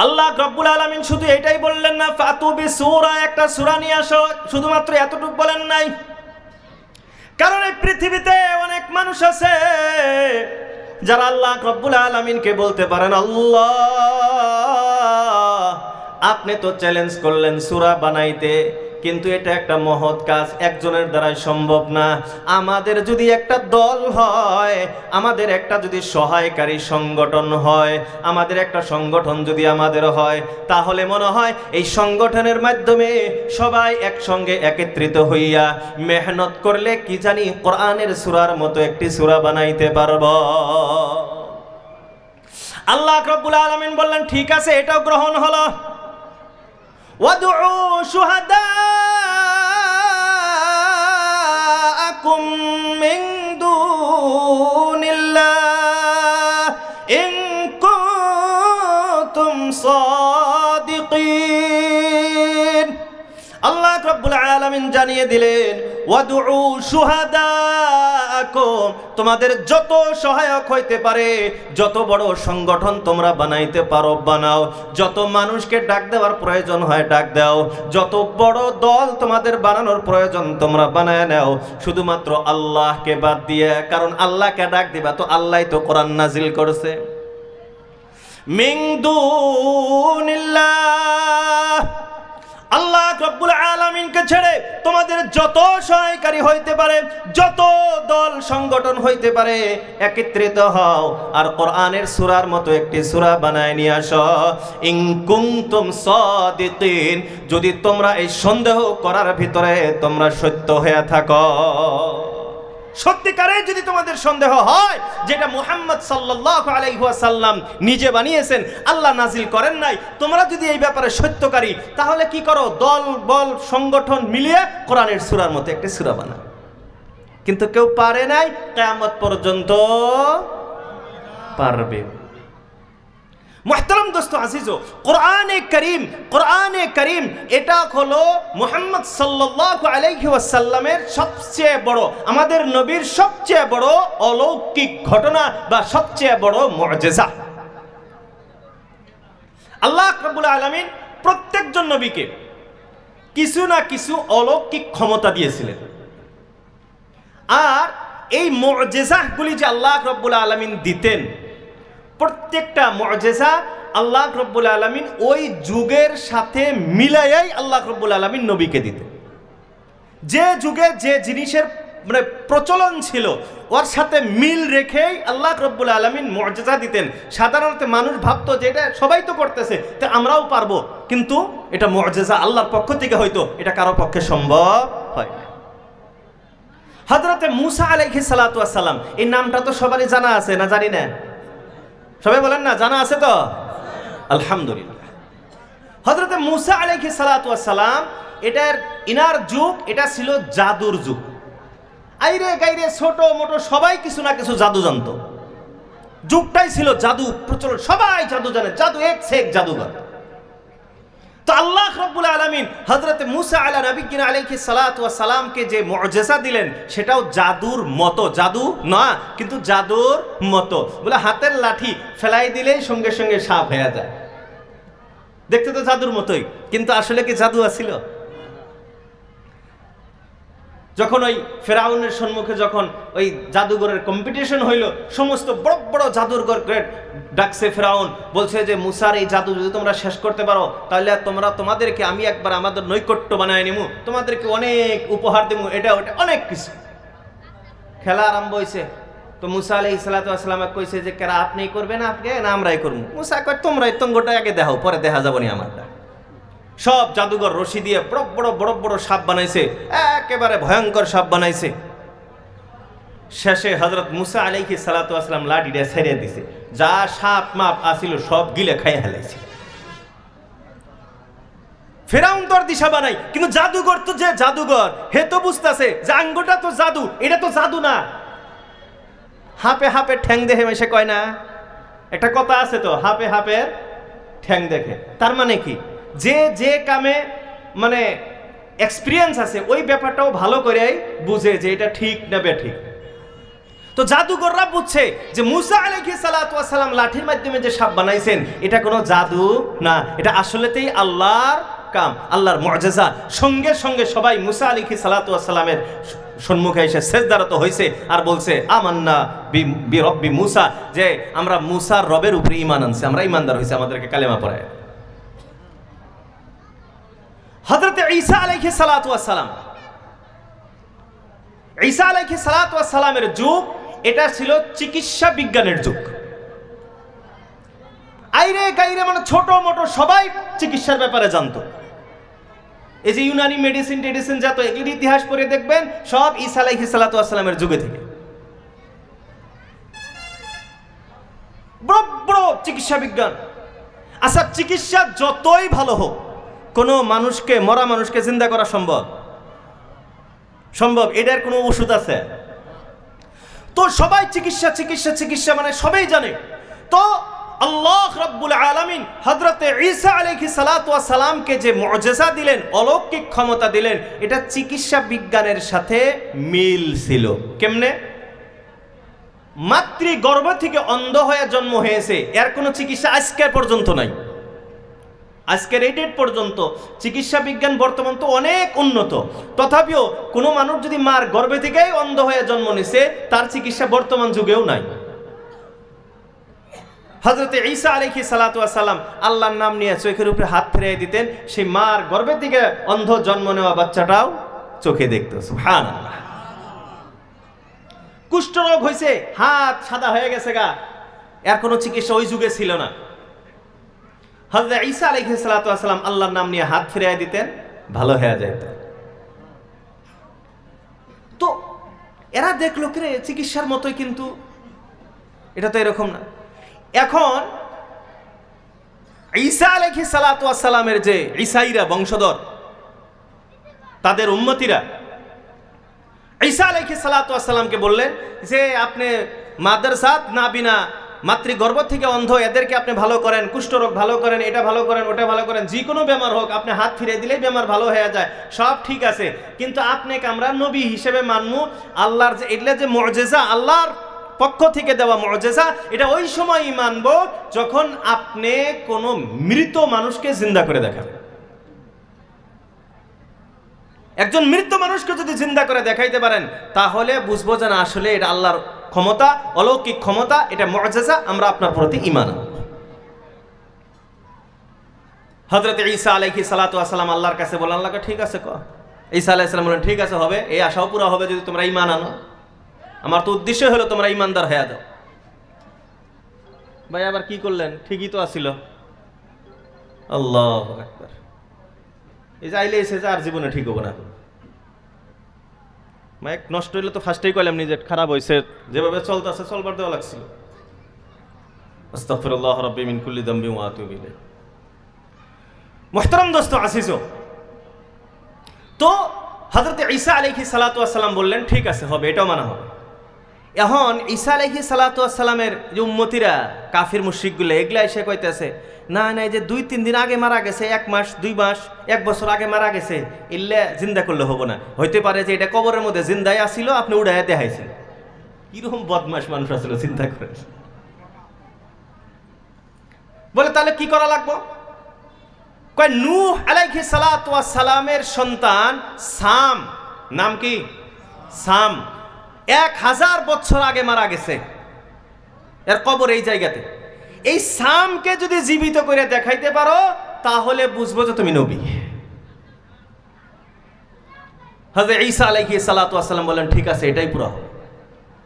আল্লাহ রাব্বুল আলামিন শুধু এটাই বললেন না, ফাতু বিসূরা, একটা সূরা নিয়ে আসো, শুধুমাত্র এতটুকু বলেন নাই। কারণ এই পৃথিবীতে অনেক মানুষ আছে যারা আল্লাহ রাব্বুল আলামিনকে বলতে পারেন, আল্লাহ আপনি তো চ্যালেঞ্জ করলেন সূরা বানাইতে, কিন্তু এটা একটা মহৎ কাজ, একজনের দ্বারা সম্ভব না। আমাদের যদি একটা দল হয়, আমাদের একটা যদি সহায়কারী সংগঠন হয়, আমাদের একটা সংগঠন যদি আমাদের হয়, তাহলে মনে হয় এই সংগঠনের মাধ্যমে সবাই একসঙ্গে একত্রিত হইয়া মেহনত করলে কি জানি কোরআনের সূরার মতো একটি সূরা বানাইতে পারব। আল্লাহ রাব্বুল আলামিন বললেন, ঠিক আছে, এটাও গ্রহণ হলো। ওয়াদউ শুহাদাআকুম মিন দুনিল্লাহ ইন কুনতুম সাদিকিন। আল্লাহ রাব্বুল আলামিন জানিয়ে দিলেন, ওয়াদউ শুহাদাআকুম, তোমাদের যত সহায়ক হইতে পারে, যত বড় সংগঠন তোমরা বানাইতে পারো বানাও, যত মানুষকে ডাক দেওয়ার প্রয়োজন হয় ডাক দাও, যত বড় দল তোমাদের বানানোর প্রয়োজন তোমরা বানায় নাও, শুধুমাত্র আল্লাহকে বাদ দিয়ে। কারণ আল্লাহকে ডাক দিবা তো আল্লাহই তো কোরআন নাজিল করছে। মিন দুনিল্লাহ, আল্লাহ রাব্বুল আলামিনকে ছেড়ে তোমাদের যত সহায়কারী হইতে পারে, যত দল সংগঠন হইতে পারে, একত্রিত হও আর কোরআনের সূরার মতো একটি সূরা বানায় নিয়ে আসো। ইন কুনতুম সাদিকিন, যদি তোমরা এই সন্দেহ করার ভিতরে তোমরা সত্য হয়ে থাকো। সত্যিকারে যদি তোমাদের সন্দেহ হয় যেটা মুহাম্মদ সাল্লাল্লাহু আলাইহি ওয়াসাল্লাম নিজে বানিয়েছেন, আল্লাহ নাজিল করেন নাই, তোমরা যদি এই ব্যাপারে সত্যকারী, তাহলে কি করো? দল বল সংগঠন মিলিয়ে কোরআনের সূরার মতো একটা সূরা বানাও। কিন্তু কেউ পারে নাই, কিয়ামত পর্যন্ত পারবে। মুহতারাম দোস্ত আজিজো, কোরআনে কারীম এটা হলো মুহাম্মদ সাল্লাল্লাহু আলাইহি ওয়াসাল্লামের সবচেয়ে বড়, আমাদের নবীর সবচেয়ে বড় অলৌকিক ঘটনা বা সবচেয়ে বড় মুআজিজা। আল্লাহ রাব্বুল আলামিন প্রত্যেকজন নবীকে কিছু না কিছু অলৌকিক ক্ষমতা দিয়েছিলেন, আর এই মুআজিজাগুলি যে আল্লাহ রাব্বুল আলামিন দিতেন, প্রত্যেকটা মুআজিজা আল্লাহ রাব্বুল আলামিন ওই যুগের সাথে মিলাইয়াই আল্লাহ রাব্বুল আলামিন নবীকে দিতেন। যে যুগে যে জিনিসের মানে প্রচলন ছিল ওর সাথে মিল রেখেই আল্লাহ রাব্বুল আলামিন মুআজিজা দিতেন। সাধারণত মানুষ ভাবতো যে এটা সবাই তো করতেছে, তো আমরাও পারবো, কিন্তু এটা মুআজিজা আল্লাহর পক্ষ থেকে হয়তো এটা কারো পক্ষে সম্ভব হয় না। হযরতে মূসা আলাইহিস সালাতু ওয়াস সালাম, এই নামটা তো সবারই জানা আছে না? জানি না, সবাই বলেন না, জানা আছে তো? আলহামদুলিল্লাহ। হযরতে মূসা আলাইহিস সালাতু ওয়াস সালাম, এটার ইনার যুগ এটা ছিল জাদুর যুগ। আইরে গাইরে ছোট মোটো সবাই কিছু না কিছু জাদু জানতো। যুগটাই ছিল জাদু প্রচলন, সবাই জাদু জানে, জাদু এক সে এক জাদুঘর। তো আল্লাহ রাব্বুল আলামিন হযরত মুসা আলাইহিস সালাতু ওয়াস সালামকে যে মুআজিজা দিলেন সেটাও জাদুর মতো, জাদু না কিন্তু জাদুর মতো। বলে হাতের লাঠি ফেলাই দিলেই সঙ্গে সঙ্গে সাপ হয়ে যায়। দেখতে তো জাদুর মতোই, কিন্তু আসলে কি জাদু আছিল? যখন ওই ফেরাউনের সম্মুখে যখন ওই জাদুঘরের কম্পিটিশন হইল, সমস্ত বড় বড় জাদুঘর ডাকছে ফেরাউন, বলছে যে মুসার এই জাদু যদি তোমরা শেষ করতে পারো তাহলে তোমাদেরকে আমি একবার আমাদের নৈকট্য বানায় নিমু, তোমাদেরকে অনেক উপহার দেবো, এটা ওটা অনেক কিছু। খেলা আরম্ভ হয়েছে। তো মুসা আলাইহিস সালাতু ওয়াস সালাম কইছে যে কেরা আপনি করবেন, আপনি না আমরাই করবো। মুসা কয় তোমরাই তঙ্গটা আগে দেখাও, পরে দেখা যাবো নি আমারটা। সব জাদুঘর রশি দিয়ে বড় বড় বড় বড় সাপ বানাইছে, একেবারে ভয়ঙ্কর সাপ বানাইছে। শেষে হযরত মুসা আলাইহিস সালাতু ওয়াস সালাম লাঠিটা ছেড়ে দিছে, যা সাপ মাপ আসিল সব গিলে খাইয়া ফেলাইছে। ফেরাউন তোর দিশা বানাই, কিন্তু জাদুঘর তো যে জাদুঘর হে তো বুঝতেছে যে আঙ্গুটা তো জাদু, এটা তো জাদু না। হাপে হাপে ঠ্যাং দেখে মেশে কয় না, একটা কথা আছে তো, হাপে হাপের ঠ্যাং দেখে। তার মানে কি, যে যে কামে মানে এক্সপিরিয়েন্স আছে ওই ব্যাপারটাও ভালো করেই বুঝে যে এটা ঠিক না বেঠিক। তো জাদুঘররা বুঝছে যে মুসা আলাইহিস সালাতু ওয়াস সালাম লাঠির মাধ্যমে যে সাপ বানাইছেন এটা কোনো জাদু না, এটা আসলেতেই আল্লাহর কাম, আল্লাহর মুআজিজা। সঙ্গে সঙ্গে সবাই মুসা আলাইহিস সালাতু ওয়াস সালামের সম্মুখে এসে সিজদারত হয়েছে আর বলছে আমান্না বি রব্বি মুসা, যে আমরা মুসার রবের উপরে ঈমান আনছি, আমরা ঈমানদার হয়েছে, আমাদেরকে কালেমা পড়ায়। হযরত ঈসা আলাইহিস সালাতু ওয়াস সালাম, ঈসা আলাইহিস সালাতু ওয়াস সালামের যুগ এটা ছিল চিকিৎসা বিজ্ঞানের যুগ। আইরে গাইরে মানে ছোট মোটো সবাই চিকিৎসার ব্যাপারে জানতো। এই যে ইউনানি মেডিসিন টেডিসিন যত এগুলির ইতিহাস পড়ে দেখবেন সব ঈসা আলাইহিস সালাতু ওয়াস সালামের যুগে থেকে। বড় বড় চিকিৎসা বিজ্ঞান। আচ্ছা, চিকিৎসা যতই ভালো হোক, কোনো মানুষকে, মরা মানুষকে জিন্দা করা সম্ভব? সম্ভব। এটার কোনো ওষুধ আছে? তো সবাই চিকিৎসা চিকিৎসা চিকিৎসা মানে সবাই জানে। তো আল্লাহ রাব্বুল আলামিন হযরত ঈসা আলাইহিস সালাতু ওয়াস সালামকে যে মুআজিজা দিলেন, অলৌকিক ক্ষমতা দিলেন, এটা চিকিৎসা বিজ্ঞানের সাথে মিল ছিল। কেমনে? মাতৃগর্ভ থেকে অন্ধ হয়ে জন্ম হয়েছে, এর কোনো চিকিৎসা আজকে পর্যন্ত নাই। আজকের এই ডেট পর্যন্ত চিকিৎসা বিজ্ঞান বর্তমান তো অনেক উন্নত, তথাপিও কোনো মানুষ যদি মার গর্ভে থেকেই অন্ধ হয়ে জন্ম নিছে তার চিকিৎসা বর্তমান যুগেও নাই। হযরত ঈসা আলাইহিস সালাতু ওয়াস সালাম আল্লাহর নাম নিয়ে চোখের উপরে হাত ফিরিয়ে দিতেন, সেই মার গর্ভে থেকে অন্ধ জন্ম নেওয়া বাচ্চাটাও চোখে দেখতো। সুবহানাল্লাহ। কুষ্ঠরোগ হয়েছে, হাত সাদা হয়ে গেছে গা, এর কোনো চিকিৎসা ওই যুগে ছিল না। হযরত ঈসা আলাইহিস সালাতু ওয়াস সালাম আল্লাহর নাম নিয়ে হাত ফিরিয়ে দিতেন, ভালো হয়ে যেত। তো এরা দেখলো কি চিকিৎসার মতোই, কিন্তু এটা তো এরকম না। এখন ঈসা আলাইহিস সালাতু ওয়াস সালামের যে ঈসাইরা বংশধর, তাদের উম্মতিরা ঈসা আলাইহিস সালাতু ওয়াস সালামকে বললেন যে আপনি মাদ্রাসাত নাবিনা, মাতৃগর্ভ থেকে অন্ধ, এদেরকে আপনি ভালো করেন, কুষ্ঠরোগ ভালো করেন, এটা ভালো করেন, ওটা ভালো করেন, যে কোনো বেমার হোক আপনি হাত ফিরিয়ে দিলেই বেমার ভালো হয়ে যায়, সব ঠিক আছে। কিন্তু আপনাকে আমরা নবী হিসেবে মানবো। আল্লাহর যে এগুলা যে মুআজিজা, আল্লাহর পক্ষ থেকে দেওয়া মুআজিজা, এটা ওই সময়ই মানবো যখন আপনি কোনো মৃত মানুষকে জিন্দা করে দেখাবেন। একজন মৃত মানুষকে যদি জিন্দা করে দেখাইতে পারেন তাহলে বুঝবো যে না আসলে এটা আল্লাহর ক্ষমতা, অলৌকিক ক্ষমতা, এটা মুআজিজা, আমরা আপনার প্রতি ঈমান আনব। হযরত ঈসা আলাইহিস সালাতু ওয়াস সালাম আল্লাহর কাছে বললেন, আল্লাহকে ঠিক আছে কও। ঈসা আলাইহিস সালাম বললেন ঠিক আছে, হবে, এই আশাও পুরা হবে যদি তোমরা ঈমান আনো। আমার তো উদ্দেশ্য হলো তোমরা ঈমানদার হয়ে যাও। ভাই আবার কি করলেন? ঠিকই তো আছিল। আল্লাহু আকবার। এই যে আইলে এসে আর জীবনে ঠিক হবো না। মাইক নষ্ট হইলে তো ফার্স্টেই কইলাম নিজে খারাপ হয়েছে, যেভাবে চলতেছে চলবার দেওয়া লাগছিল। আস্তাগফিরুল্লাহ রাব্বি মিন কুল্লি যামবি ওয়া আতুবু ইলাইহি। মুহতারাম দোস্ত আজিজো, তো হযরত ঈসা আলাইহিস সালাতু ওয়াস সালাম বললেন ঠিক আছে হবে, এটাও মানা হবে। এখন ঈসা আলাইহিস সালাতু ওয়াস সালামের যে উম্মতিরা কাফির মুশরিকগুলো এগুলা এসে কইতেছে না না, এই যে 2-3 দিন আগে মারা গেছে, 1 মাস 2 মাস 1 বছর আগে মারা গেছে, ইল্লা জিন্দা করলে হবো না, হইতে পারে যে এটা কবরের মধ্যে জিন্দাই আসিল, আপনি উড়াইয়া দেখাইছেন। কিরকম বদমাশ মানুষ আসলে চিন্তা করেন। বলে তাহলে কি করা লাগবে? কয় নূহ আলাইহিস সালাতু ওয়াস সালামের সন্তান সাম, নাম কি? সাম, 1000 বছর আগে মারা গেছে, এর কবর এই জায়গাতে। এই সামকে যদি জীবিত করে দেখাইতে পারো তাহলে বুঝবো যে তুমি নবী। হযরত ঈসা আলাইহিস সালাতু ওয়াস সালাম বলেন ঠিক আছে এটাই পুরো হবে।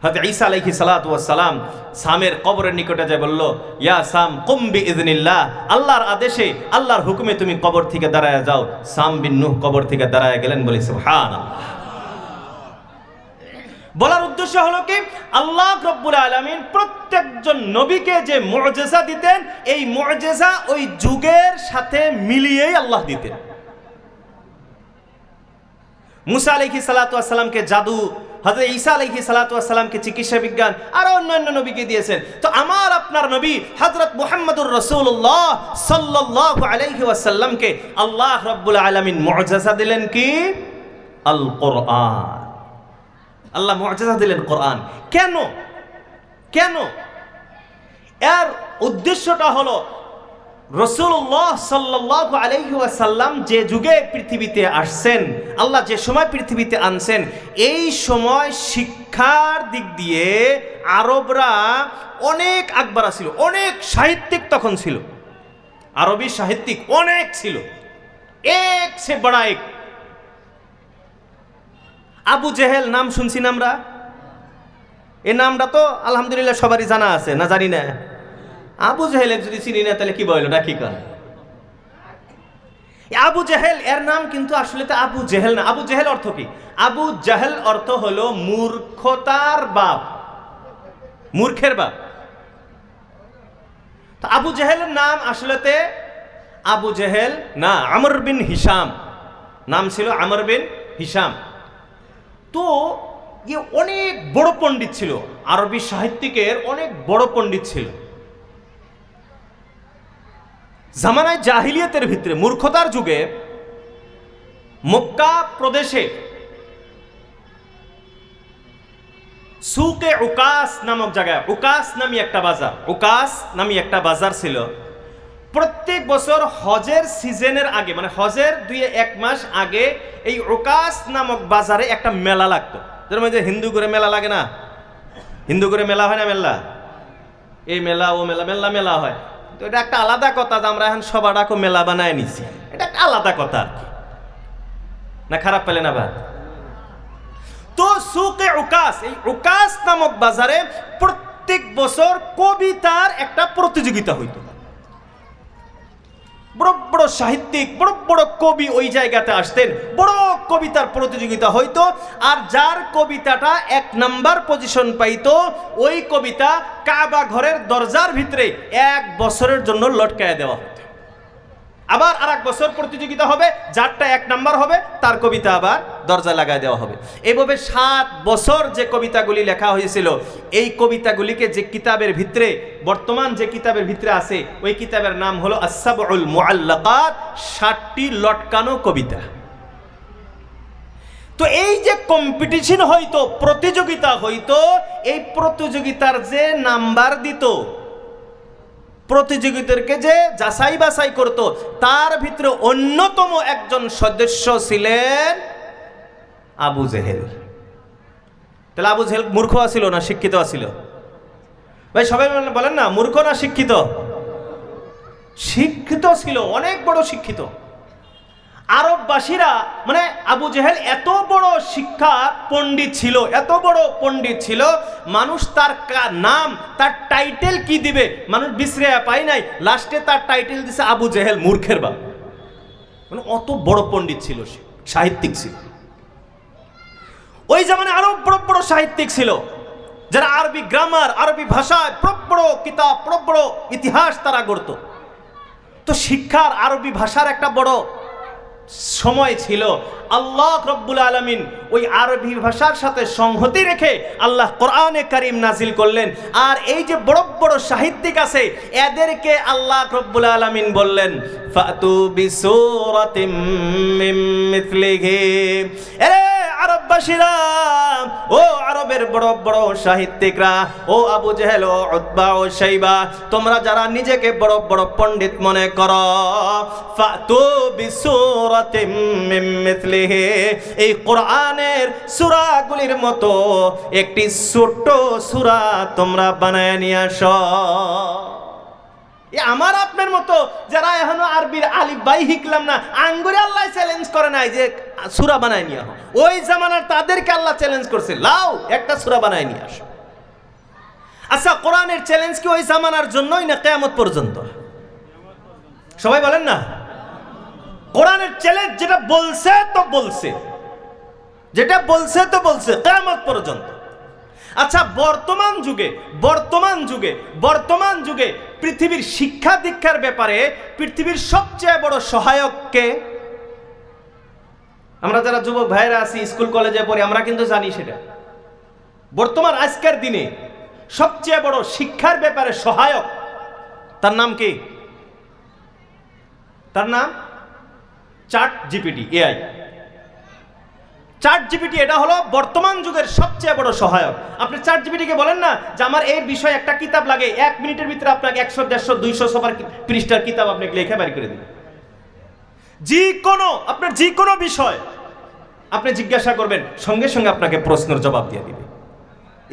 হযরত ঈসা আলাইহিস সালাতু ওয়াস সালাম সামের কবরের নিকটে যায় বলল, ইয়া সাম কুম বিইذনিল্লাহ, আল্লাহর আদেশে আল্লাহর হুকুমে তুমি কবর থেকে দাঁড়ায় যাও। সাম বিন নূহ কবর থেকে দাঁড়ায় গেলেন, বলি সুবহানাল্লাহ। বলার উদ্দেশ্য হলো কি, আল্লাহ রাব্বুল আলামিন প্রত্যেকজন নবীকে যে মুআজিজা দিতেন, এই মুআজিজা ওই যুগের সাথে মিলিয়েই আল্লাহ দিতেন। মুসা আলাইহিস সালাতু ওয়াস সালামকে জাদু, হযরত ঈসা আলাইহিস সালাতু ওয়াস সালামকে চিকিৎসা বিজ্ঞান, আর অন্যান্য নবীকে দিয়েছেন। তো আমার আপনার নবী হযরত মুহাম্মদুর রাসূলুল্লাহ সাল্লাল্লাহু আলাইহি ওয়াসাল্লামকে আল্লাহ রাব্বুল আলামিন মুআজিজা দিলেন কি? আল কোরআন। আল্লাহ মুআজিজা দিলেন কোরআন। কেন? কেন? এর উদ্দেশ্যটা হলো রাসূলুল্লাহ সাল্লাল্লাহু আলাইহি ওয়াসাল্লাম যে যুগে পৃথিবীতে আসছেন, আল্লাহ যে সময় পৃথিবীতে আনছেন, এই সময় শিক্ষার দিক দিয়ে আরবরা অনেক আগবাড়া ছিল, অনেক সাহিত্যিক তখন ছিল, আরবি সাহিত্যিক অনেক ছিল, এক সে বড়া এক। আবু জেহেল নাম শুনছি না আমরা? এই নামটা তো আলহামদুলিল্লাহ সবারই জানা আছে, না জানি না? আবু জেহেল যদি চিনি না তাহলে কি বললো, ডাকি কান? আবু জেহেল এর নাম কিন্তু আসলে তো আবু জেহেল না। আবু জেহেল অর্থ কি? আবু জেহেল অর্থ হলো মূর্খতার বাপ, মূর্খের বাপ। তো আবু জেহেলের নাম আসলেতে আবু জেহেল না, আমর বিন হিশাম নাম ছিল, আমর বিন হিশাম। তো ইয়ে অনেক বড় পণ্ডিত ছিল, আরবি সাহিত্যিকের অনেক বড় পণ্ডিত ছিল। জামানায় জাহিলিয়াতের ভিতরে, মূর্খতার যুগে মক্কা প্রদেশে সুকে উকাস নামক জায়গায়, উকাস নামী একটা বাজার, উকাস নামী একটা বাজার ছিল। প্রত্যেক বছর হজের সিজনের আগে, মানে হজের 2-1 মাস আগে এই উকাস নামক বাজারে একটা মেলা লাগতো। যেরকম যে হিন্দু করে মেলা লাগে না, হিন্দু করে মেলা হয় না, মেলা এই মেলা ও মেলা, মেলা মেলা হয়। তো এটা একটা আলাদা কথা যে আমরা এখন সবাডাকে মেলা বানায় নিছি, এটা একটা আলাদা কথা আর কি, না খারাপ পেলে না ভাই? তো সুকে উকাস, এই উকাস নামক বাজারে প্রত্যেক বছর কবিতার একটা প্রতিযোগিতা হইতো। বড় বড় সাহিত্যিক, বড় বড় কবি ওই জায়গাতে আসতেন, বড় কবিতার প্রতিযোগিতা হইতো। আর যার কবিতাটা 1 নাম্বার পজিশন পাইতো, ওই কবিতা কাবা ঘরের দরজার ভিতরে 1 বছরের জন্য লটকায় দেওয়া হতো। আবার আর 1 বছর প্রতিযোগিতা হবে, যারটা 1 নাম্বার হবে তার কবিতা আবার দরজা লাগায় দেওয়া হবে। এইভাবে 7 বছর যে কবিতাগুলি লেখা হয়েছিল, এই কবিতাগুলিকে যে কিতাবের ভিতরে, বর্তমান যে কিতাবের ভিতরে আছে, ওই কিতাবের নাম হলো আস-সাবউল মুআল্লাকাত, 60টি লটকানো কবিতা। তো এই যে কম্পিটিশন হইতো, প্রতিযোগিতা হইতো, এই প্রতিযোগিতার যে নাম্বার দিত, প্রতিযোগিতাকে যে যাচাই বাছাই করত, তার ভিতরে অন্যতম একজন সদস্য ছিলেন আবু জেহেল। তাহলে আবু জেহেল মূর্খ ছিল না শিক্ষিত ছিল? ভাই সবাই বলেন না, মূর্খ না শিক্ষিত? শিক্ষিত ছিল, অনেক বড় শিক্ষিত। আরববাসীরা, মানে আবু জেহেল এত বড় শিক্ষা পণ্ডিত ছিল, এত বড় পণ্ডিত ছিল, মানুষ তার নাম, তার টাইটেল কি দিবে মানুষ বিশ্রে পায় নাই, লাস্টে তার টাইটেল দিছে আবু জেহেল মূর্খের বাপ। মানে অত বড় পণ্ডিত ছিল, সাহিত্যিক ছিল। ওই জামানে আরো বড় বড় সাহিত্যিক ছিল, যারা আরবি গ্রামার, আরবি ভাষায় বড় বড় কিতাব, বড় বড় ইতিহাস তারা গড়ত। তো শিক্ষার, আরবি ভাষার একটা বড় সময় ছিল আল্লাহ রব্বুল আলামিন ওই আরবি ভাষার সাথে সংহতি রেখে আল্লাহ কোরআনে কারীম নাজিল করলেন। আর এই যে বড় বড় সাহিত্যিক আছে এদেরকে আল্লাহ রব্বুল আলামিন বললেন ফাতু বিসূরাতিম মিন মিথলিহি। আরে আরববাসীরা, ও আরবের বড় বড় সাহিত্যিকরা, ও আবু জেহেল, ও উতবা, ও শাইবা, তোমরা যারা নিজেকে বড় বড় পণ্ডিত মনে করো, ফাতু বিসূরাতিম মিন মিথলিহি, এই কোরআনের সূরাগুলির মতো একটি ছোট সূরা তোমরা বানায় নিয়ে আসো। আমার আপনার মতো যারা এখনো আরবির আলিফ বাই শিখলাম না, আঙ্গুরে আল্লাহ চ্যালেঞ্জ করে নাই যে সূরা বানায় নিয়ে আসো। ওই জামানার তাদেরকে আল্লাহ চ্যালেঞ্জ করছে, লাও একটা সূরা বানায় নিয়ে আসো। আচ্ছা, কোরআনের চ্যালেঞ্জ কি ওই জামানার জন্যই না কিয়ামত পর্যন্ত? সবাই বলেন না। কোরআনের চ্যালেঞ্জ যেটা বলছে তো বলছে, যেটা বলছে তো বলছে কিয়ামত পর্যন্ত। আচ্ছা, বর্তমান যুগে পৃথিবীর শিক্ষা দীক্ষার ব্যাপারে পৃথিবীর সবচেয়ে বড় সহায়ক কে? আমরা যারা যুবক ভাইরা আছি, স্কুল কলেজে পড়ি, আমরা কিন্তু জানি সেটা। বর্তমান আজকের দিনে সবচেয়ে বড় শিক্ষার ব্যাপারে সহায়ক, তার নাম কি? তার নাম chat GPT, AI. Chat GPT এটা হলো বর্তমান যুগের সবচেয়ে বড় সহায়ক। আপনি চ্যাট জিপিটিকে বলেন না যে আমার এই বিষয়ে একটা কিতাব লাগে, 1 মিনিটের ভিতরে আপনাকে 100, 150, 200 পৃষ্ঠার কিতাব আপনাকে লেখা বের করে দিবে। আপনার যে কোনো বিষয় আপনি জিজ্ঞাসা করবেন, সঙ্গে সঙ্গে আপনাকে প্রশ্নের জবাব দিয়ে দিবে।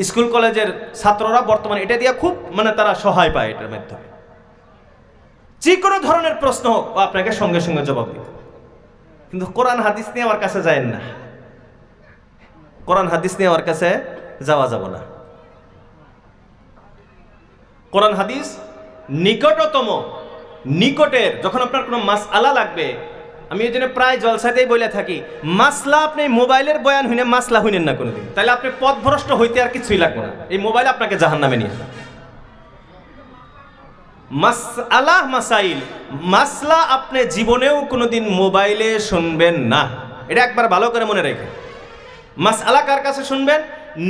স্কুল কলেজের ছাত্ররা বর্তমানে এটা দিয়ে খুব তারা সহায় পায়। এটার মাধ্যমে যে কোনো ধরনের প্রশ্ন হোক আপনাকে সঙ্গে সঙ্গে জবাব দিবে। কিন্তু কোরআন হাদিস নিয়ে আমার কাছে যায় না, কোরআন হাদিস নিয়ে আমার কাছে যাওয়া যাব না। কোরআন হাদিস নিকটের যখন আপনার কোনো মাসআলা লাগবে, আমি এই জন্য প্রায় জলসাতেই বলে থাকি, মাসলা আপনি মোবাইলের বয়ান হইনে মাসলা হইনেন না কোনোদিন, তাহলে আপনি পথভ্রষ্ট হইতে আর কিছুই লাগবে না। এই মোবাইল আপনাকে জাহান্নামে নিয়ে যাবে। মাসলা আপনি জীবনেও কোনোদিন মোবাইলে শুনবেন না, এটা একবার ভালো করে মনে রেখে। মাসআলা কার কাছে শুনবেন?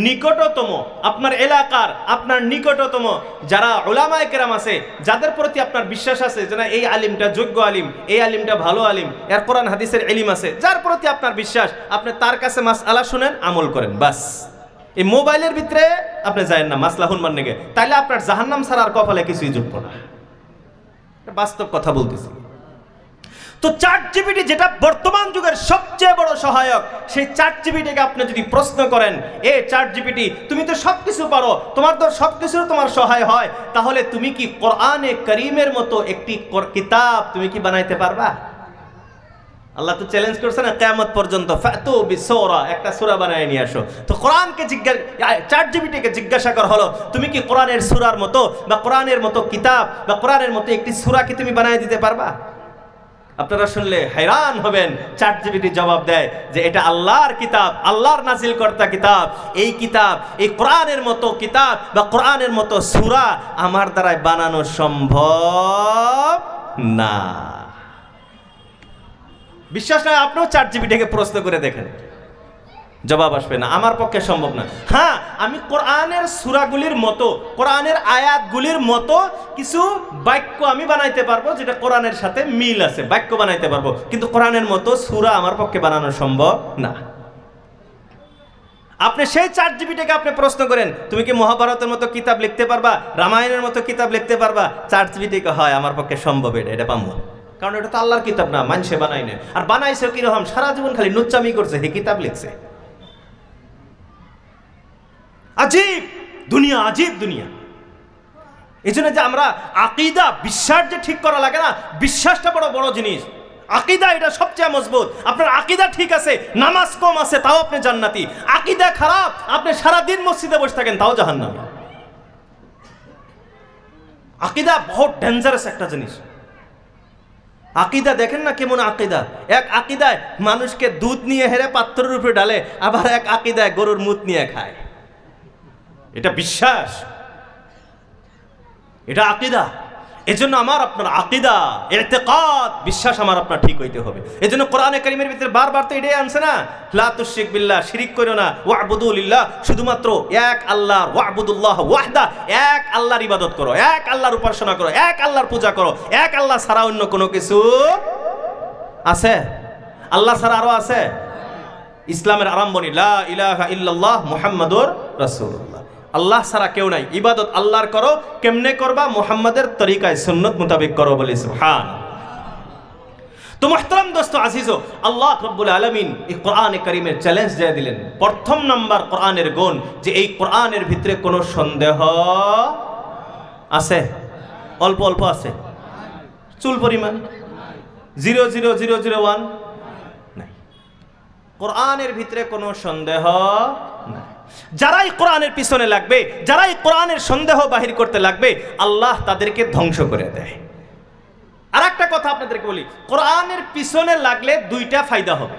নিকটতম, আপনার এলাকার, আপনার নিকটতম যারা উলামায়ে কেরাম আছে, যাদের প্রতি আপনার বিশ্বাস আছে যে না এই আলিমটা যোগ্য আলিম, এই আলিমটা ভালো আলিম, এর কোরআন হাদিসের ইলম আছে, যার প্রতি আপনার বিশ্বাস, আপনি তার কাছে মাসআলা শুনেন, আমল করেন, বাস। এই মোবাইলের ভিতরে আপনি যায়েন না মাসলা শুনবার নেগে, তাইলে আপনার জাহান্নাম ছাড়া আর কপালে কিছুই জুটবে না। বাস্তব কথা বলতেছি। তো চ্যাট জিপিটি যেটা বর্তমান যুগের সবচেয়ে বড় সহায়ক, সেই চ্যাট জিপিটিকে আপনি যদি প্রশ্ন করেন, এ চ্যাট জিপিটি তুমি তো সবকিছু পারো, তোমার তো সবকিছু তোমার সহায় হয়, তাহলে তুমি কি কোরআনে কারীমের মতো একটি কিতাব তুমি কি বানাইতে পারবা? আল্লাহ তো চ্যালেঞ্জ করছে না কিয়ামত পর্যন্ত, ফাতু বিসূরা, একটা সূরা বানায় নিয়ে আসো। তো কোরআনকে চ্যাট জিপিটিকে জিজ্ঞাসা করা হলো, তুমি কি কোরআনের সূরার মতো বা কোরআনের মতো কিতাব বা কোরআনের মতো একটি সূরা কি তুমি বানায় দিতে পারবা? আপনারা শুনলে hayran হবেন, চ্যাট জিপিটি জবাব দেয় যে এটা আল্লাহর কিতাব, আল্লাহর নাজিল কর্তা কিতাব। এই কিতাব, এই কোরআনের মতো কিতাব বা কোরআনের মতো সূরা আমার দ্বারা বানানো সম্ভব না। বিশ্বাস না, আপনিও চ্যাট জিপিটিকে প্রশ্ন করে দেখেন, জবাব আসবে না, আমার পক্ষে সম্ভব না। হ্যাঁ, আমি কোরআনের সূরাগুলির মতো, কোরআনের আয়াতগুলির মতো কিছু বাক্য আমি বানাইতে পারবো যেটা কোরআনের সাথে মিল আছে, বাক্য বানাইতে পারবো, কিন্তু কোরআনের মতো সূরা আমার পক্ষে বানানো সম্ভব না। আপনি সেই চ্যাট জিপিটিকে আপনি প্রশ্ন করেন, তুমি কি মহাভারতের মতো কিতাব লিখতে পারবা, রামায়ণের মতো কিতাব লিখতে পারবা? চ্যাট জিপিটিকে হয় আমার পক্ষে সম্ভব, এটা পাবো, কারণ এটা তো আল্লাহর কিতাব না, মানুষে বানাই না। আর বানাইছে কিরকম, সারা জীবন খালি নুচ্চামি করছে, হে কিতাব লিখছে। আজীব দুনিয়া, আজীব দুনিয়া। এই জন্য যে আমরা আকীদা, বিশ্বাস যে ঠিক করা লাগে না, বিশ্বাসটা বড় বড় জিনিস। আকীদা এটা সবচেয়ে মজবুত। আপনার আকীদা ঠিক আছে, নামাজ কম আছে, তাও আপনি জান্নাতি। আকীদা খারাপ, আপনি সারাদিন মসজিদে বসে থাকেন, তাও জাহান্নামী। আকীদা বহুত ডেঞ্জারাস একটা জিনিস। আকীদা দেখেন না কেমন আকীদা। এক আকীদায় মানুষকে দুধ নিয়ে হেরে পাত্রের উপরে ডালে, আবার এক আকীদায় গরুর মুত নিয়ে খায়। এটা বিশ্বাস, এটা আকীদা। এজন্য আমার আপনার আকীদা, ইতিকাদ, বিশ্বাস আমার আপনার ঠিক হইতে হবে। এজন্য কোরআনে কারীমের ভিতরে বারবার তো এটাই আনছে না, লা তুশরিক বিল্লাহ, শিরিক করো না, ওয়া'বুদু লিল্লাহ, শুধুমাত্র এক আল্লাহ, ওয়া'বুদুল্লাহ ওয়াহদা, এক আল্লাহর ইবাদত করো, এক আল্লাহর উপাসনা করো, এক আল্লাহর পূজা করো, এক আল্লাহ ছাড়া অন্য কোনো কিছু আছে? আল্লাহ ছাড়া আরো আছে? ইসলামের আরম্ভণি লা ইলাহা ইল্লাল্লাহ মুহাম্মাদুর রাসূলুল্লাহ, আল্লাহ ছাড়া কেউ নাই, ইবাদত আল্লাহর করো। কেমনে করবা? মুহাম্মাদের তরিকায় সুন্নত মোতাবেক করো, বলে সুবহান। তো মুহতারাম দোস্ত আজিজো, আল্লাহ রাব্বুল আলামিন এই কোরআনে কারীমের চ্যালেঞ্জ দিয়ে দিলেন। প্রথম নাম্বার কোরআনের গুণ যে এই কোরআনের ভিতরে কোনো সন্দেহ আছে? অল্প অল্প আছে, চুল পরিমাণ 0.0001 নাই। কোরআনের ভিতরে কোনো সন্দেহ নাই। যারাই কোরআনের পিছনে লাগবে, যারাই কোরআনের সন্দেহ বাহির করতে লাগবে, আল্লাহ তাদেরকে ধ্বংস করে দেয়। আর একটা কথা আপনাদেরকে বলি, কোরআনের পিছনে লাগলে দুইটা ফায়দা হবে।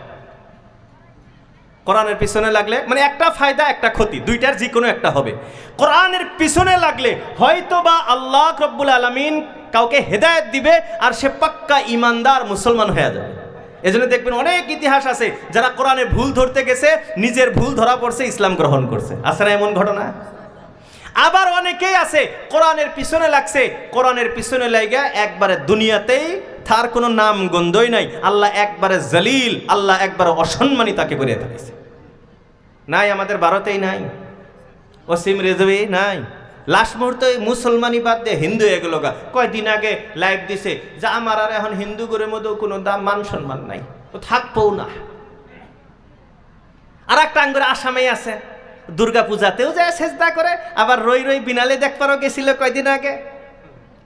কোরআনের পিছনে লাগলে মানে একটা ফায়দা একটা ক্ষতি, দুইটার যে কোনো একটা হবে। কোরআনের পিছনে লাগলে হয়তো বা আল্লাহ রাব্বুল আলামিন কাউকে হেদায়েত দিবে আর সে পাক্কা ইমানদার মুসলমান হয়ে যাবে। এজন্য দেখবেন অনেক ইতিহাস আছে, যারা কোরআনে ভুল ধরতে গেছে, নিজের ভুল ধরা পড়ছে, ইসলাম গ্রহণ করছে। আছে না এমন ঘটনা? আবার অনেকেই আছে কোরআনের পিছনে লাগছে, কোরআনের পিছনে লাগা একবারে দুনিয়াতেই তার কোনো নাম গন্ধই নাই, আল্লাহ একবারে জলিল, আল্লাহ একবারে অসম্মানী তাকে করে ফেলেছে। নাই আমাদের ভারতেই নাই, ওসিম রেজভি নাই, লাস্ট মুহূর্তে মুসলমানি বাদ দিয়ে হিন্দু এগুলো গা। কয়দিন আগে লাইভ দিছে যে আমার আর এখন হিন্দু গরের মধ্যেও কোনো দাম মান সম্মান নাই, তো থাকবও না। আর একটা আঙ্গুরে আসামেই আছে, দুর্গা পূজাতেও যায় সেজদা করে, আবার রই রই বিনালে দেখবারও গেছিল কয়দিন আগে,